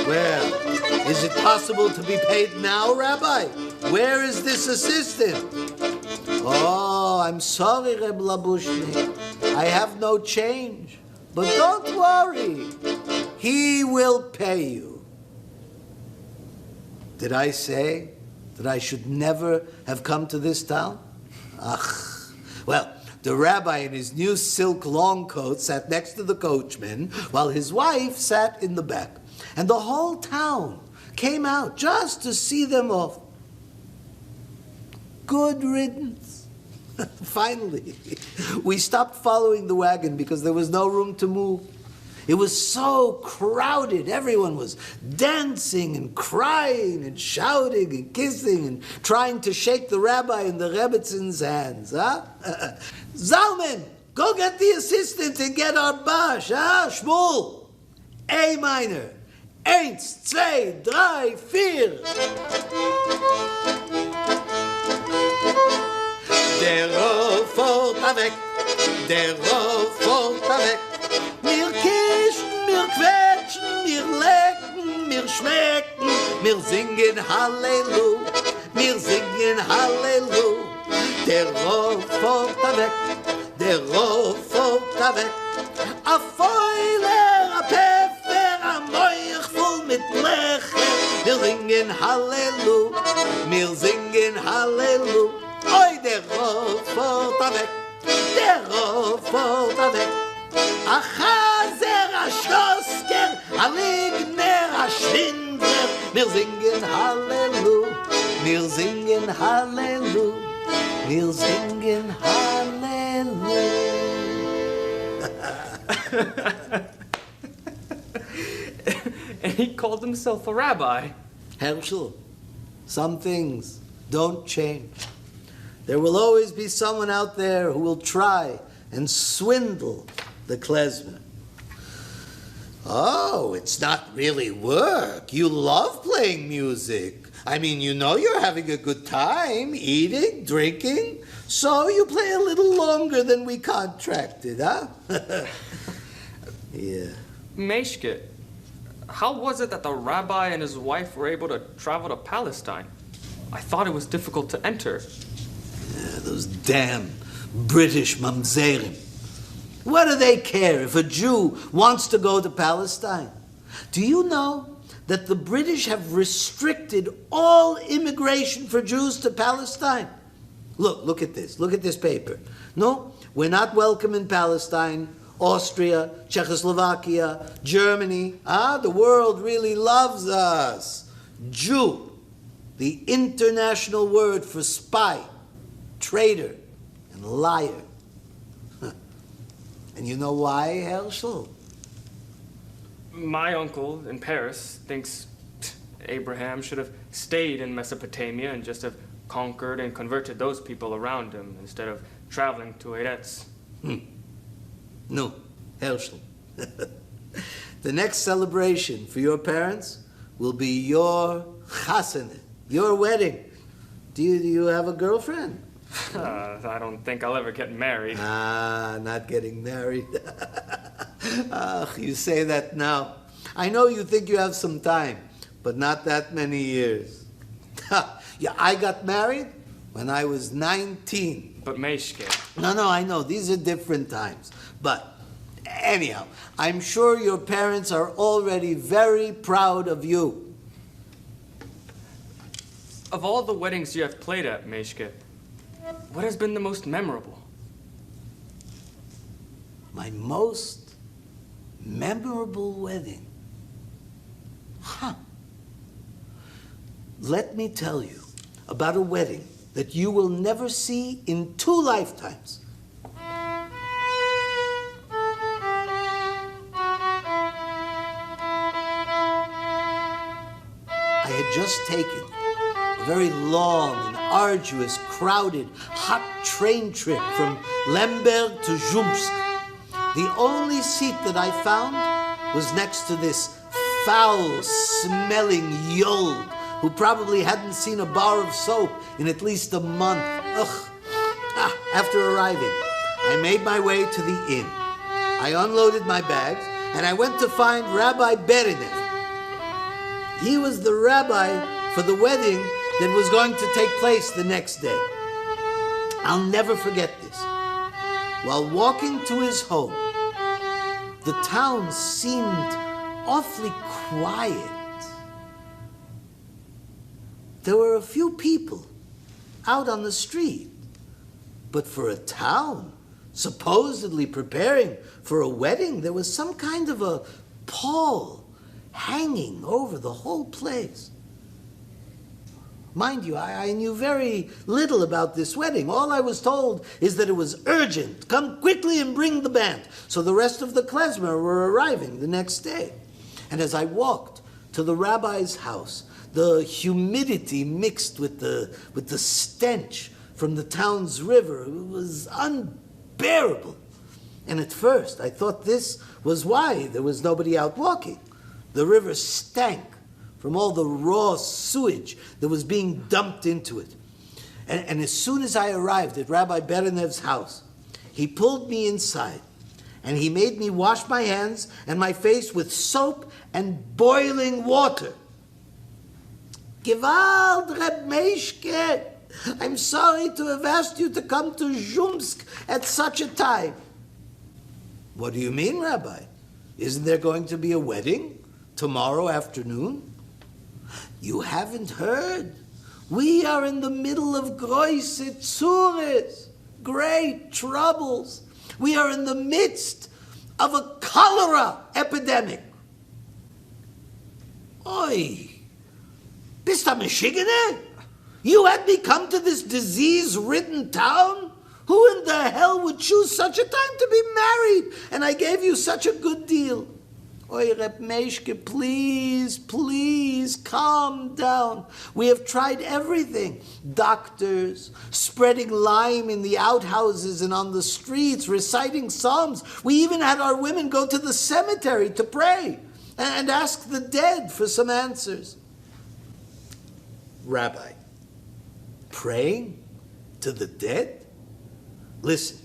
Well, is it possible to be paid now, Rabbi? Where is this assistant? Oh, I'm sorry, Reb Labushnik. I have no change. But don't worry. He will pay you. Did I say that I should never have come to this town? Well, the rabbi in his new silk long coat sat next to the coachman, while his wife sat in the back. And the whole town came out just to see them off. Good riddance. Finally, we stopped following the wagon because there was no room to move. It was so crowded. Everyone was dancing and crying and shouting and kissing and trying to shake the rabbi and the Rebbitzins' hands. Zalman, go get the assistant and get our bash. Shmuel, A minor. 1, 2, 3, 4. Der Rov fort weg, der Rov fort weg. Wir kischen, wir quetschen, wir lecken, wir schmecken, wir singen Halleluja, wir singen Halleluja. Der Rov fort weg, der Rov fort weg. A Feuler, a Pfeffer, a Moich voll mit Lecher. Wir singen Halleluja, wir singen Halleluja. Oi, der Rov fort weg, der Rov fort weg. A Chaser, a Schlosker, a Ligner, a Schwindler. Wir singen Halleluja, wir singen Halleluja, wir singen Halleluja. And he called himself a rabbi. Herschel, some things don't change. There will always be someone out there who will try and swindle the Klezmer. Oh, it's not really work. You love playing music. I mean, you know you're having a good time, eating, drinking, so you play a little longer than we contracted, huh? Yeah. Meyshke, how was it that the rabbi and his wife were able to travel to Palestine? I thought it was difficult to enter. Yeah, those damn British mamzerim. What do they care if a Jew wants to go to Palestine? Do you know that the British have restricted all immigration for Jews to Palestine? Look at this. Look at this paper. No, we're not welcome in Palestine. Austria, Czechoslovakia, Germany. The world really loves us. Jew, the international word for spy, traitor, and liar. And you know why, Herschel? My uncle in Paris thinks Abraham should have stayed in Mesopotamia and just have conquered and converted those people around him instead of traveling to Eretz. No, Herschel. The next celebration for your parents will be your chasana, your wedding. Do you have a girlfriend? I don't think I'll ever get married. Not getting married. You say that now. I know you think you have some time, but not that many years. Yeah, I got married when I was 19. But Meyshke, No, I know. These are different times. But anyhow, I'm sure your parents are already very proud of you. of all the weddings you have played at, Meyshke, what has been the most memorable? My most memorable wedding. Let me tell you about a wedding that you will never see in 2 lifetimes. I had just taken a very long and arduous, crowded, hot train trip from Lemberg to Zhumsk. The only seat that I found was next to this foul-smelling yol who probably hadn't seen a bar of soap in at least a month. Ugh. After arriving, I made my way to the inn. I unloaded my bags, and I went to find Rabbi Berenev. He was the rabbi for the wedding that was going to take place the next day. I'll never forget this. While walking to his home, the town seemed awfully quiet. There were a few people out on the street, but for a town supposedly preparing for a wedding, there was some kind of a pall hanging over the whole place. Mind you, I knew very little about this wedding. All I was told is that it was urgent. Come quickly and bring the band. So the rest of the Klezmer were arriving the next day. And as I walked to the rabbi's house, the humidity mixed with the stench from the town's river was unbearable. And at first, I thought this was why there was nobody out walking. The river stank from all the raw sewage that was being dumped into it. And as soon as I arrived at Rabbi Berenev's house, he pulled me inside, and he made me wash my hands and my face with soap and boiling water. Gewalt, Reb Meyshke, I'm sorry to have asked you to come to Zhumsk at such a time. What do you mean, Rabbi? Isn't there going to be a wedding tomorrow afternoon? You haven't heard? We are in the middle of große Tzures, great troubles. We are in the midst of a cholera epidemic. Oi, bist du Michiganer? You had me come to this disease-ridden town? Who in the hell would choose such a time to be married? And I gave you such a good deal. Oy, Reb Meyshke, please, calm down. We have tried everything. Doctors, spreading lime in the outhouses and on the streets, reciting psalms. We even had our women go to the cemetery to pray and ask the dead for some answers. Rabbi, praying to the dead? Listen,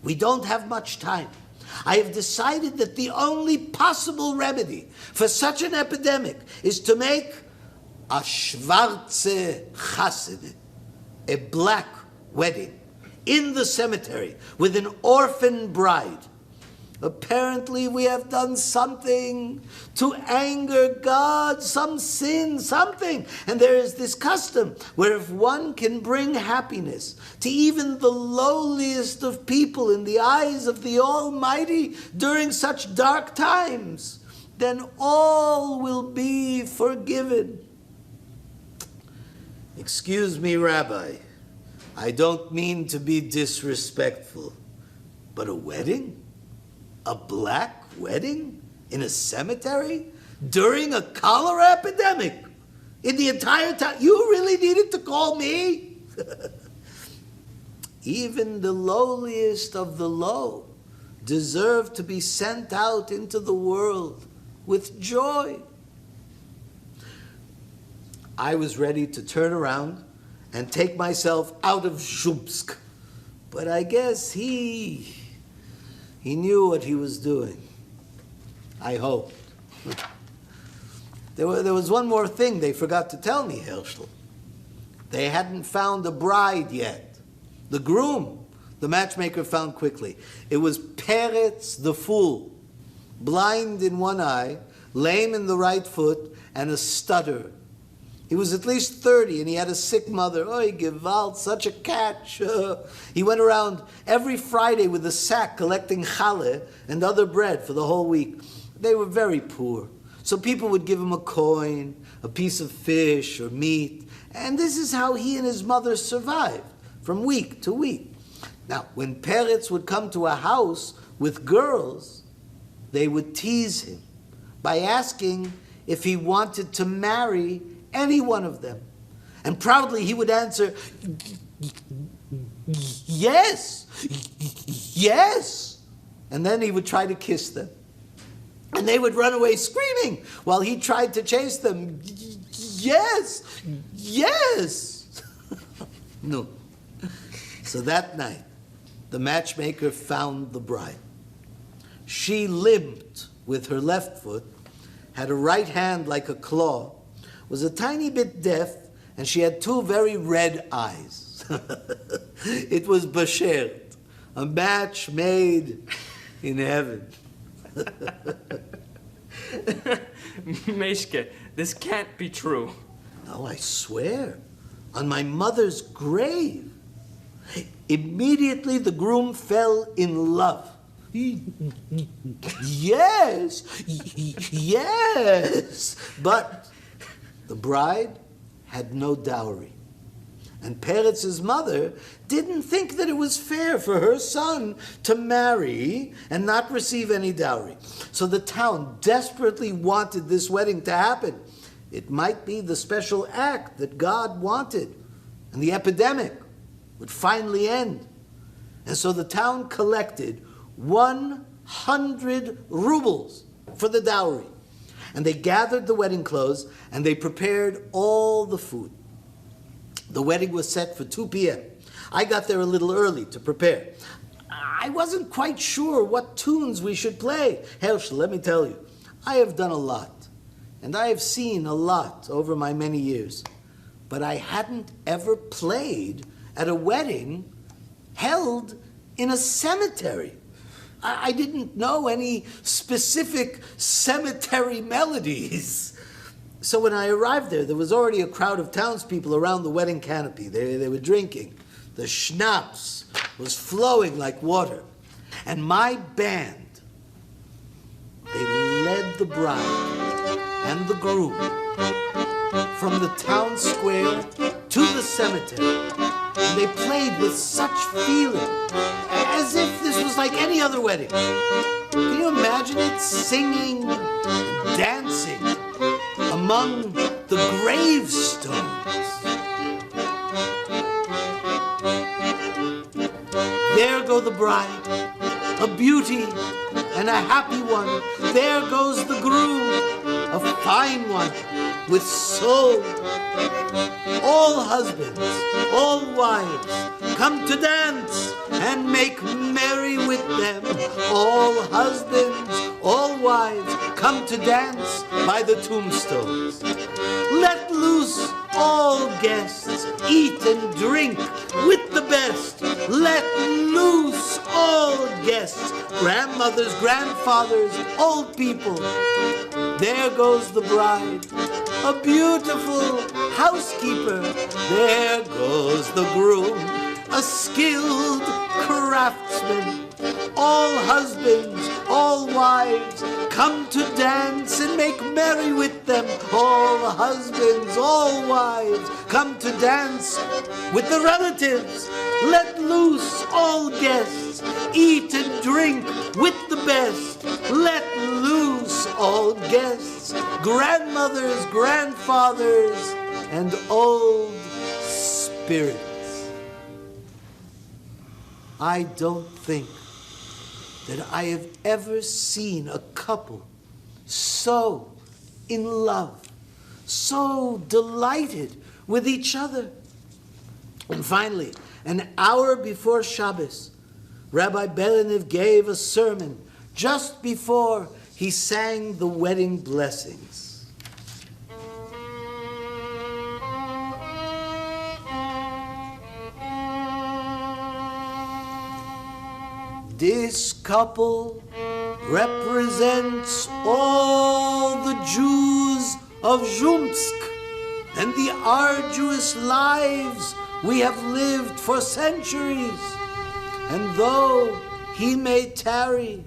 we don't have much time. I have decided that the only possible remedy for such an epidemic is to make a schwarze chassid, a black wedding, in the cemetery with an orphan bride. Apparently we have done something to anger God, some sin, something. And there is this custom where if one can bring happiness to even the lowliest of people in the eyes of the Almighty during such dark times, then all will be forgiven. Excuse me, Rabbi, I don't mean to be disrespectful, but a wedding? A black wedding in a cemetery during a cholera epidemic in the entire town? You really needed to call me? Even the lowliest of the low deserve to be sent out into the world with joy. I was ready to turn around and take myself out of Zhubsk, but I guess he knew what he was doing. I hoped. There was one more thing they forgot to tell me, Herschel. They hadn't found a bride yet. The groom, the matchmaker found quickly. It was Peretz the fool, blind in one eye, lame in the right foot, and a stutterer. He was at least 30, and he had a sick mother. Oy, Gewalt, such a catch. He went around every Friday with a sack collecting challah and other bread for the whole week. They were very poor, so people would give him a coin, a piece of fish or meat, and this is how he and his mother survived from week to week. Now, when Peretz would come to a house with girls, they would tease him by asking if he wanted to marry any one of them. And proudly he would answer, yes, yes. And then he would try to kiss them. And they would run away screaming while he tried to chase them. Yes, yes. No. So that night, the matchmaker found the bride. She limped with her left foot, had a right hand like a claw, was a tiny bit deaf, and she had two very red eyes. It was Bashert, a match made in heaven. Meyshke, this can't be true. No, I swear, on my mother's grave. Immediately the groom fell in love. Yes, yes. But the bride had no dowry. And Peretz's mother didn't think that it was fair for her son to marry and not receive any dowry. So the town desperately wanted this wedding to happen. It might be the special act that God wanted, and the epidemic would finally end. And so the town collected 100 rubles for the dowry. And they gathered the wedding clothes, and they prepared all the food. The wedding was set for 2 p.m. I got there a little early to prepare. I wasn't quite sure what tunes we should play. Herschel, let me tell you, I have done a lot, and I have seen a lot over my many years, but I hadn't ever played at a wedding held in a cemetery. I didn't know any specific cemetery melodies. So when I arrived there was already a crowd of townspeople around the wedding canopy. They were drinking. The schnapps was flowing like water. And my band, they led the bride and the groom from the town square to the cemetery. And they played with such feeling, as if this was like any other wedding. Can you imagine it? Singing, dancing among the gravestones. There go the bride, a beauty and a happy one. There goes the groom, a fine one with soul. All husbands, all wives, come to dance and make merry with them. All husbands, all wives, come to dance by the tombstones. Let loose all guests, eat and drink with the best. Let loose all guests, grandmothers, grandfathers, old people. There goes the bride, a beautiful housekeeper. There goes the groom, a skilled craftsman. All husbands, all wives, come to dance and make merry with them. All husbands, all wives, come to dance with the relatives. Let loose all guests, eat and drink with the best. Let loose all guests, grandmothers, grandfathers, and old spirits. I don't think that I have ever seen a couple so in love, so delighted with each other. And finally, an hour before Shabbos, Rabbi Beleniv gave a sermon just before he sang the wedding blessings. This couple represents all the Jews of Zhumsk and the arduous lives we have lived for centuries. And though he may tarry,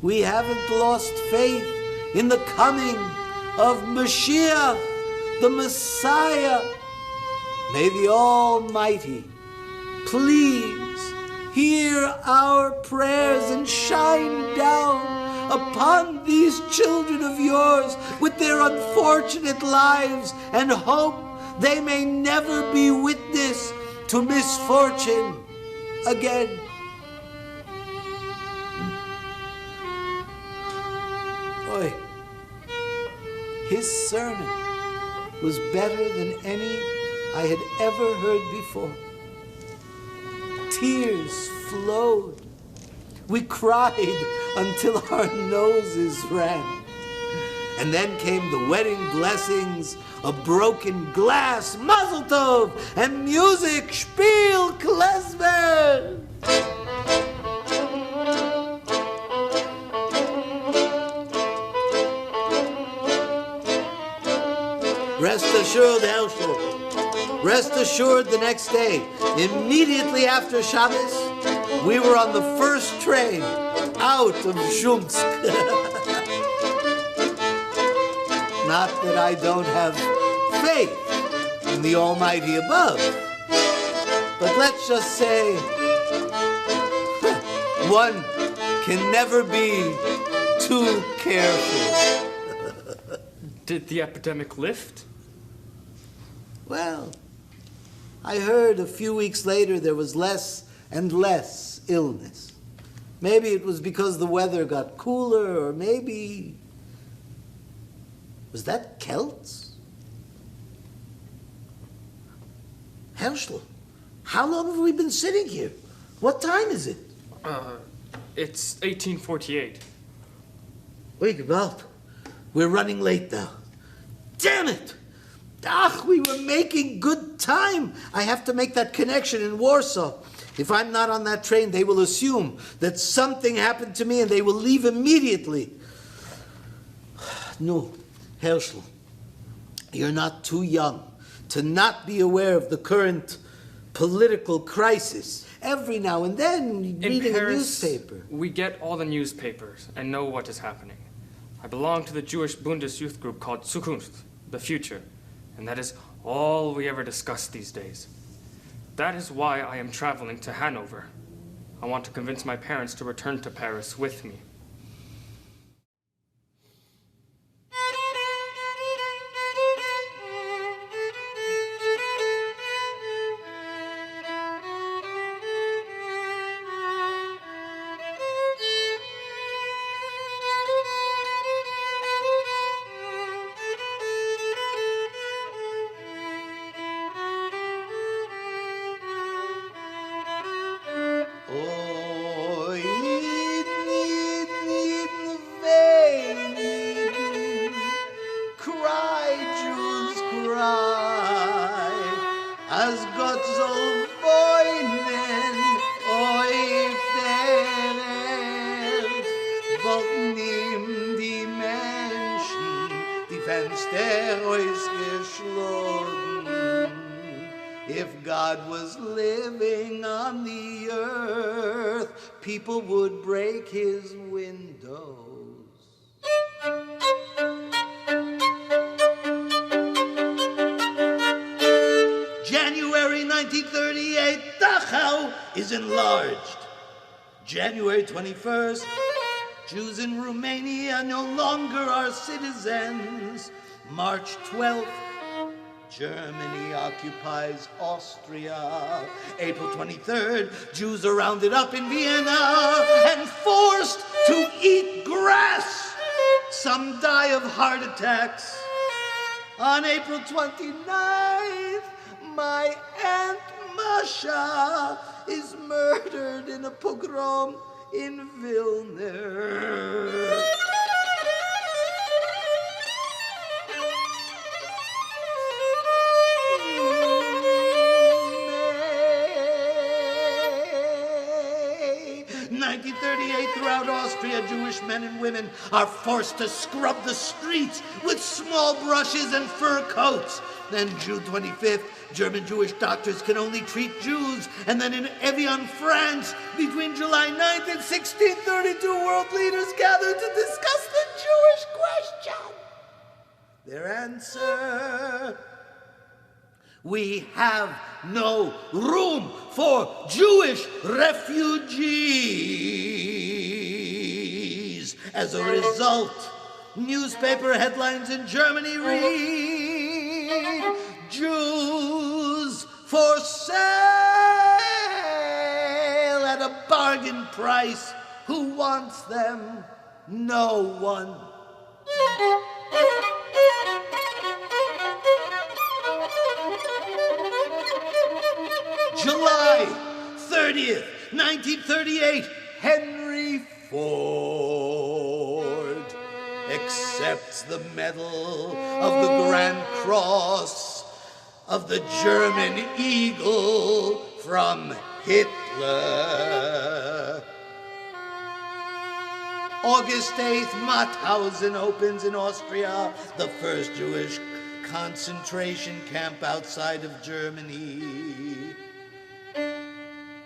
we haven't lost faith in the coming of Mashiach, the Messiah. May the Almighty please hear our prayers and shine down upon these children of yours with their unfortunate lives, and hope they may never be witness to misfortune again. Boy, his sermon was better than any I had ever heard before. Tears flowed. We cried until our noses ran. And then came the wedding blessings, a broken glass, mazel tov, and music, spiel, Klezmer. Rest assured, Herschel. Rest assured, the next day, immediately after Shabbos, we were on the first train out of Zhumsk. Not that I don't have faith in the Almighty above, but let's just say, one can never be too careful. Did the epidemic lift? Well, I heard a few weeks later there was less and less illness. Maybe it was because the weather got cooler, or maybe... Was that Celts? Herschel, how long have we been sitting here? What time is it? It's 1848. Wait, about. We're running late now. Damn it! Ach, we were making good time. I have to make that connection in Warsaw. If I'm not on that train, they will assume that something happened to me and they will leave immediately. No, Herschel, you're not too young to not be aware of the current political crisis. Every now and then, reading Paris, a newspaper. We get all the newspapers and know what is happening. I belong to the Jewish Bundes youth group called Zukunft, the future, and that is all we ever discuss these days. That is why I am traveling to Hanover. I want to convince my parents to return to Paris with me. If God was living on the earth, people would break his windows. January 1938, Dachau is enlarged. January 21st, Jews in Romania no longer are citizens. March 12th, Germany occupies Austria. April 23rd, Jews are rounded up in Vienna and forced to eat grass. Some die of heart attacks. On April 29th, my Aunt Masha is murdered in a pogrom in Vilna. May 1938, throughout Austria, Jewish men and women are forced to scrub the streets with small brushes and fur coats. Then June 25th, German Jewish doctors can only treat Jews. And then in Evian, France, between July 9th and 1632, world leaders gather to discuss the Jewish question. Their answer: we have no room for Jewish refugees. As a result, newspaper headlines in Germany read, Jews for sale at a bargain price. Who wants them? No one. July 30th, 1938, Henry Ford accepts the Medal of the Grand Cross of the German Eagle from Hitler. August 8th, Mauthausen opens in Austria, the first Jewish concentration camp outside of Germany.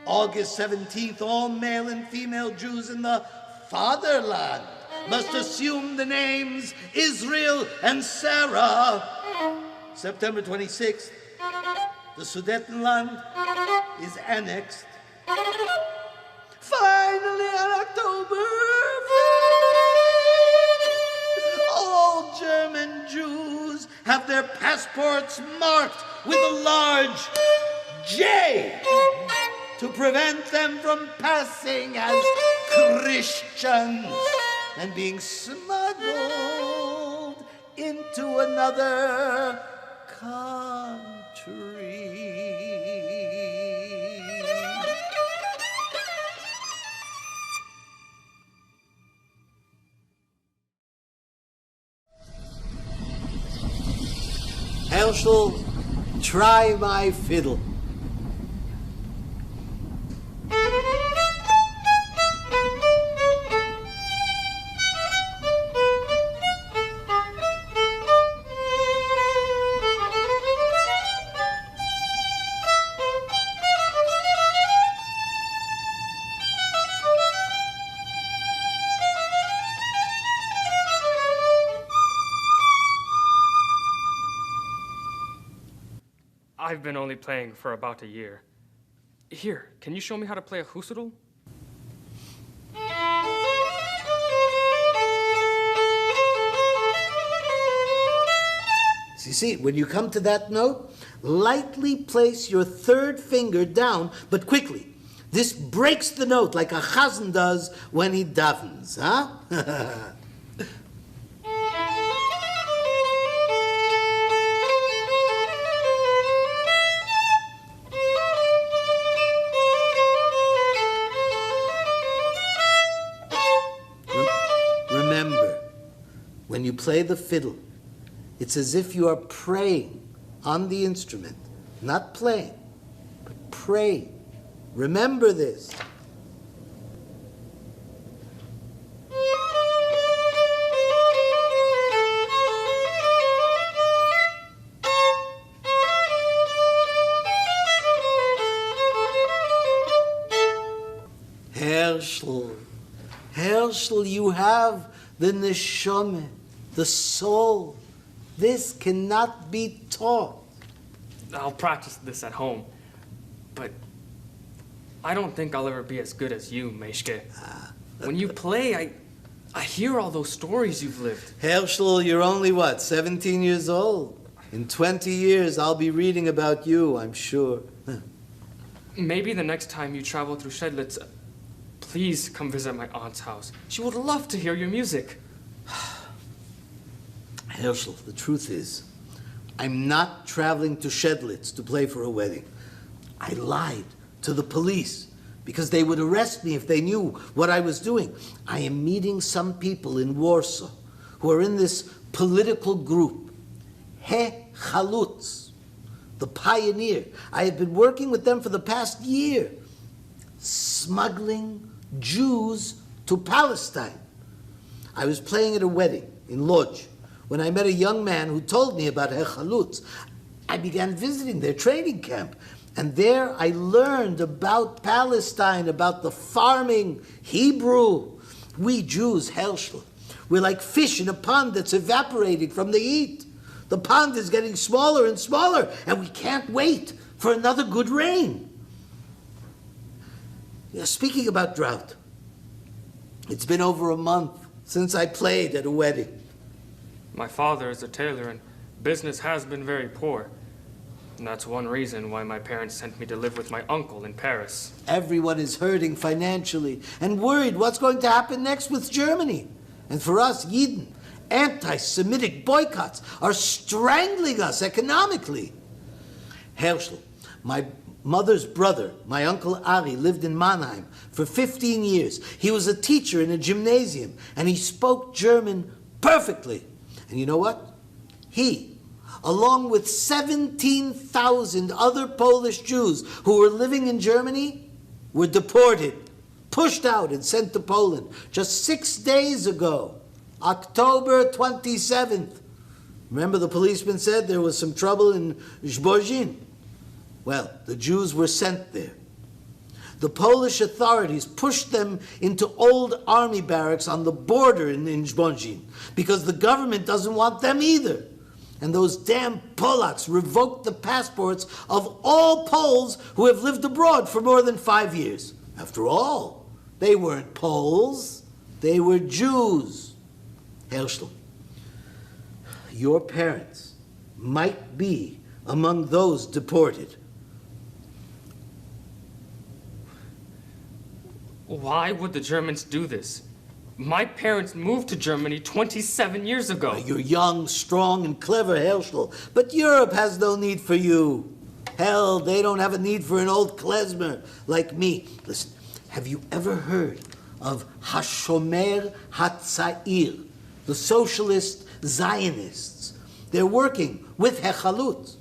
August 17th, all male and female Jews in the fatherland must assume the names Israel and Sarah. September 26th, the Sudetenland is annexed. Finally, on October 5th, all German Jews have their passports marked with a large J to prevent them from passing as Christians and being smuggled into another country. Herschel, try my fiddle. I've been only playing for about a year. Here, can you show me how to play a husadel? See, when you come to that note, lightly place your third finger down, but quickly. This breaks the note like a chazan does when he davens, huh? Remember, when you play the fiddle, it's as if you are praying on the instrument, not playing, but praying. Remember this. Herschel, you have the neshama, the soul. This cannot be taught. I'll practice this at home, but I don't think I'll ever be as good as you, Meyshke. When you play, I hear all those stories you've lived. Herschel, you're only, 17 years old? In 20 years, I'll be reading about you, I'm sure. Maybe the next time you travel through Shedlitz, please come visit my aunt's house. She would love to hear your music. Herschel, the truth is, I'm not traveling to Shedlitz to play for a wedding. I lied to the police because they would arrest me if they knew what I was doing. I am meeting some people in Warsaw who are in this political group, He Chalutz, the pioneer. I have been working with them for the past year, smuggling Jews to Palestine. I was playing at a wedding in Lodz when I met a young man who told me about He Chalutz. I began visiting their training camp, and there I learned about Palestine, about the farming Hebrew. We Jews, Herschel, we're like fish in a pond that's evaporating from the heat. The pond is getting smaller and smaller, and we can't wait for another good rain. Speaking about drought, it's been over a month since I played at a wedding. My father is a tailor, and business has been very poor. And that's one reason why my parents sent me to live with my uncle in Paris. Everyone is hurting financially and worried what's going to happen next with Germany. And for us, Yidden, anti-Semitic boycotts are strangling us economically. Herschel, my mother's brother, my uncle Ari, lived in Mannheim for 15 years. He was a teacher in a gymnasium, and he spoke German perfectly. And you know what? He, along with 17,000 other Polish Jews who were living in Germany, were deported, pushed out and sent to Poland just 6 days ago, October 27th. Remember the policeman said there was some trouble in Zbozin? Well, the Jews were sent there. The Polish authorities pushed them into old army barracks on the border in Zbozin because the government doesn't want them either. And those damn Polacks revoked the passports of all Poles who have lived abroad for more than 5 years. After all, they weren't Poles, they were Jews. Herschel, your parents might be among those deported. Why would the Germans do this? My parents moved to Germany 27 years ago. You're young, strong, and clever, Herschel, but Europe has no need for you. Hell, they don't have a need for an old Klezmer like me. Listen, have you ever heard of Hashomer Hatzair, the socialist Zionists? They're working with He Chalutz.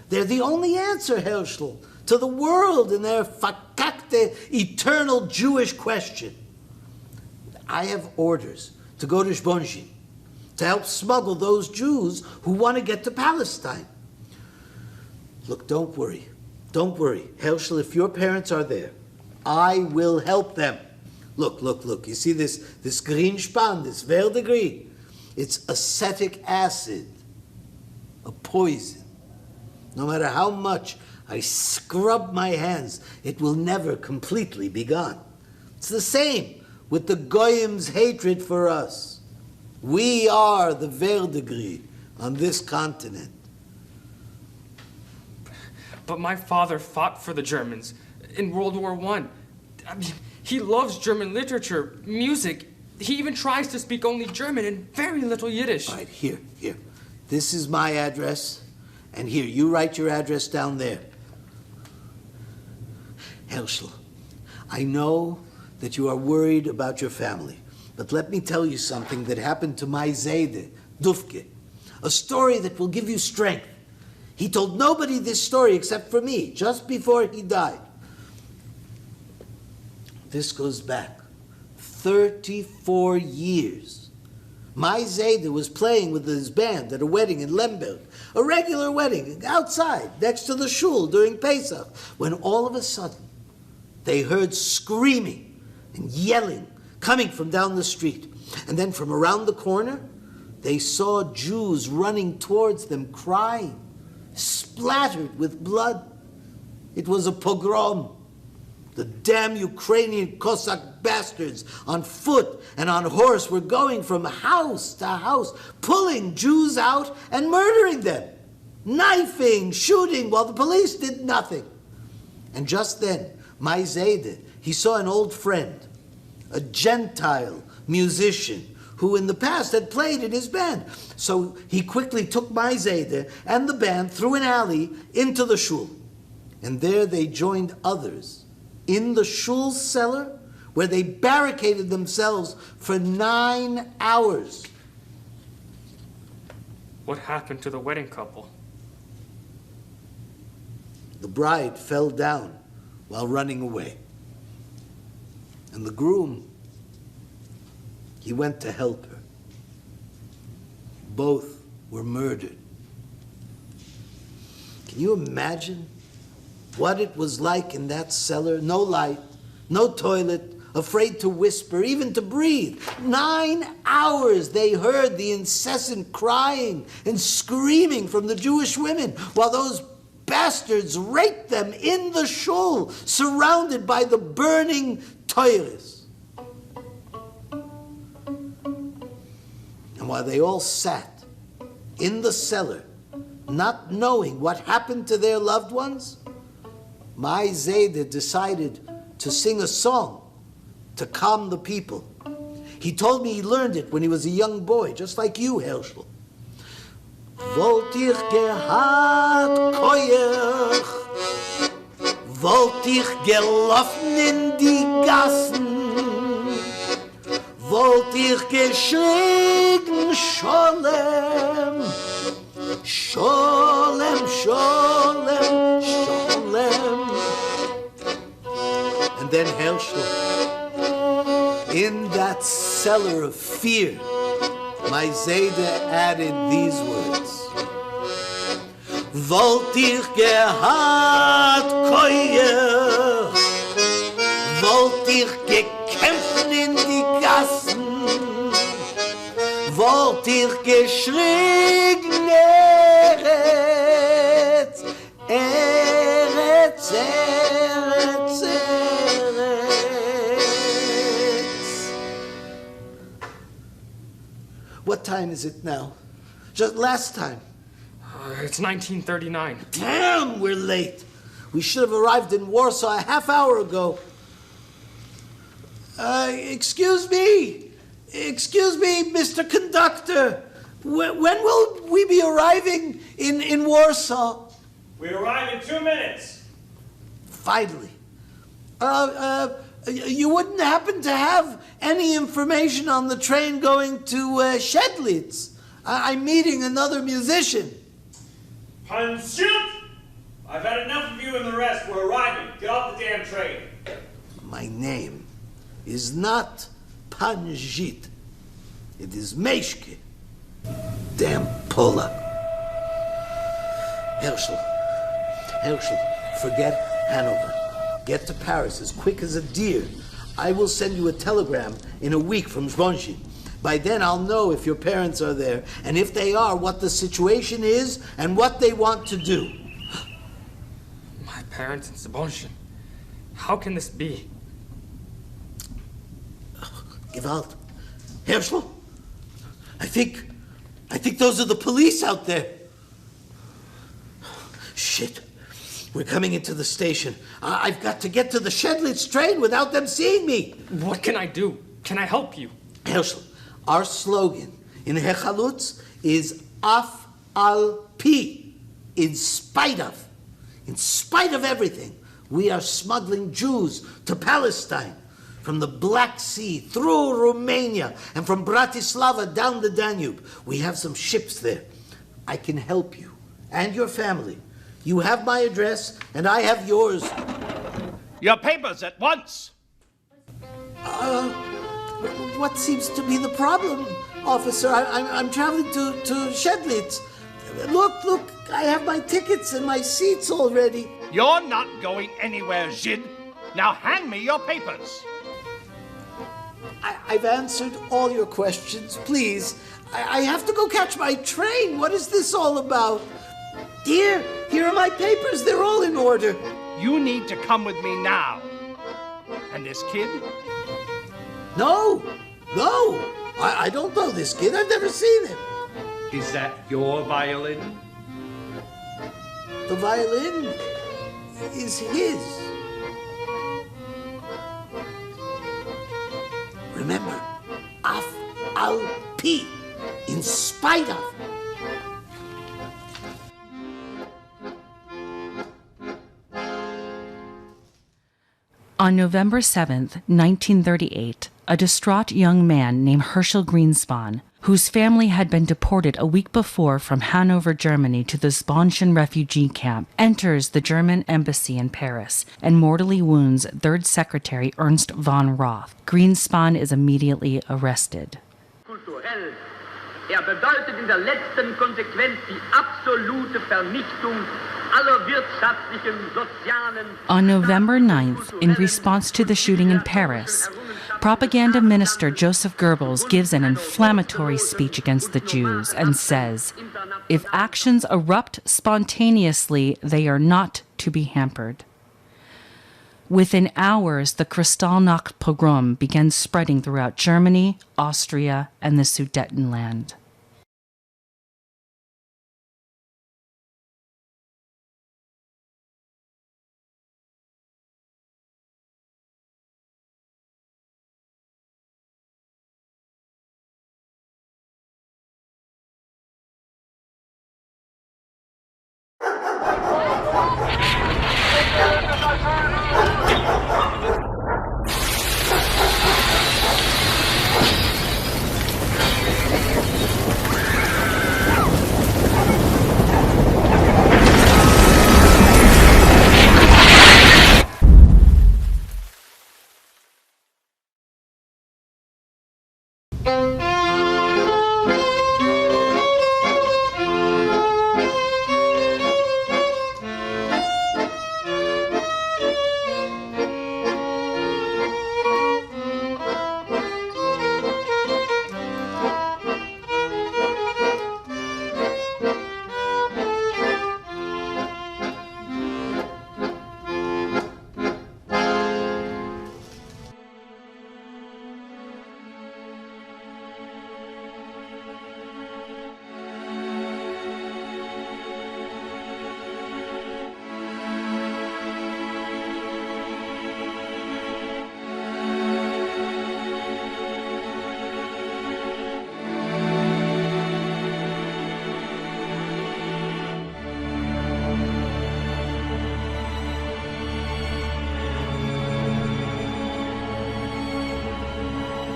They're the only answer, Herschel, to the world in their fakakte eternal Jewish question. I have orders to go to Zbozin to help smuggle those Jews who want to get to Palestine. Look, don't worry. Don't worry. Herschel, if your parents are there, I will help them. Look. You see this Grynszpan, this verdigris? It's acetic acid, a poison. No matter how much I scrub my hands, it will never completely be gone. It's the same with the Goyim's hatred for us. We are the verdigris on this continent. But my father fought for the Germans in World War I. I mean, he loves German literature, music. He even tries to speak only German and very little Yiddish. All right, here. This is my address, and here, you write your address down there. Herschel, I know that you are worried about your family, but let me tell you something that happened to my Zayde, Dufke, a story that will give you strength. He told nobody this story except for me, just before he died. This goes back 34 years. My Zayde was playing with his band at a wedding in Lemberg, a regular wedding outside, next to the shul during Pesach, when all of a sudden they heard screaming and yelling coming from down the street. And then from around the corner, they saw Jews running towards them, crying, splattered with blood. It was a pogrom. The damn Ukrainian Cossack bastards on foot and on horse were going from house to house, pulling Jews out and murdering them, knifing, shooting, while the police did nothing. And just then, my Zayde, he saw an old friend, a Gentile musician who in the past had played in his band. So he quickly took my Zayde and the band through an alley into the shul. And there they joined others in the shul cellar, where they barricaded themselves for 9 hours. What happened to the wedding couple? The bride fell down while running away. And the groom, he went to help her. Both were murdered. Can you imagine what it was like in that cellar? No light, no toilet, afraid to whisper, even to breathe. 9 hours they heard the incessant crying and screaming from the Jewish women, while those bastards raped them in the shul, surrounded by the burning Torahs. And while they all sat in the cellar, not knowing what happened to their loved ones, my Zayde decided to sing a song to calm the people. He told me he learned it when he was a young boy, just like you, Herschel. Wollt ich gehad koyach, wollt ich gelaufen in die Gassen, wollt ich geschrien Scholem, Scholem, Scholem, Scholem. And then Herschel, in that cellar of fear, my Zayde added these words. Wollt ich gehad koyach, wollt ich gekämpfen in die Gassen, wollt ich geschrien Eretz, Eretz, Eretz, Eretz. What time is it now? Just last time. It's 1939. Damn, we're late. We should have arrived in Warsaw a half hour ago. Excuse me, Mr. Conductor. When will we be arriving in Warsaw? We arrive in 2 minutes. Finally. You wouldn't happen to have any information on the train going to Shedlitz? I'm meeting another musician. Shoot! I've had enough of you and the rest. We're arriving. Get off the damn train. My name is not Panjit. It is Meyshke. Damn Polak. Herschel, forget Hanover. Get to Paris as quick as a deer. I will send you a telegram in a week from Zbonshi. By then I'll know if your parents are there, and if they are, what the situation is and what they want to do. My parents in Zbonshi. How can this be? Gewalt. Herschel? I think those are the police out there. Shit. We're coming into the station. I've got to get to the Shedlitz train without them seeing me. What can I do? Can I help you? Herschel, our slogan in Hechalutz is Af al Pi, in spite of. In spite of everything, we are smuggling Jews to Palestine, from the Black Sea through Romania, and from Bratislava down the Danube. We have some ships there. I can help you and your family. You have my address, and I have yours. Your papers at once! What seems to be the problem, officer? I'm traveling to Shedlitz. Look, I have my tickets and my seats already. You're not going anywhere, Zhid. Now hand me your papers. I've answered all your questions. Please, I have to go catch my train. What is this all about? Dear, here are my papers. They're all in order. You need to come with me now. And this kid? No. I don't know this kid. I've never seen him. Is that your violin? The violin is his. Remember, Af al P, in spite of. On November 7th, 1938, a distraught young man named Herschel Grynszpan, whose family had been deported a week before from Hanover, Germany to the Sponschen refugee camp, enters the German embassy in Paris and mortally wounds 3rd Secretary Ernst von Roth. Grynszpan is immediately arrested. Kulturell. Bedeutet in der letzten Konsequenz die absolute Vernichtung aller wirtschaftlichen, sozialen. On November 9th, in response to the shooting in Paris, propaganda minister Joseph Goebbels gives an inflammatory speech against the Jews and says, "If actions erupt spontaneously, they are not to be hampered." Within hours, the Kristallnacht pogrom began spreading throughout Germany, Austria, and the Sudetenland.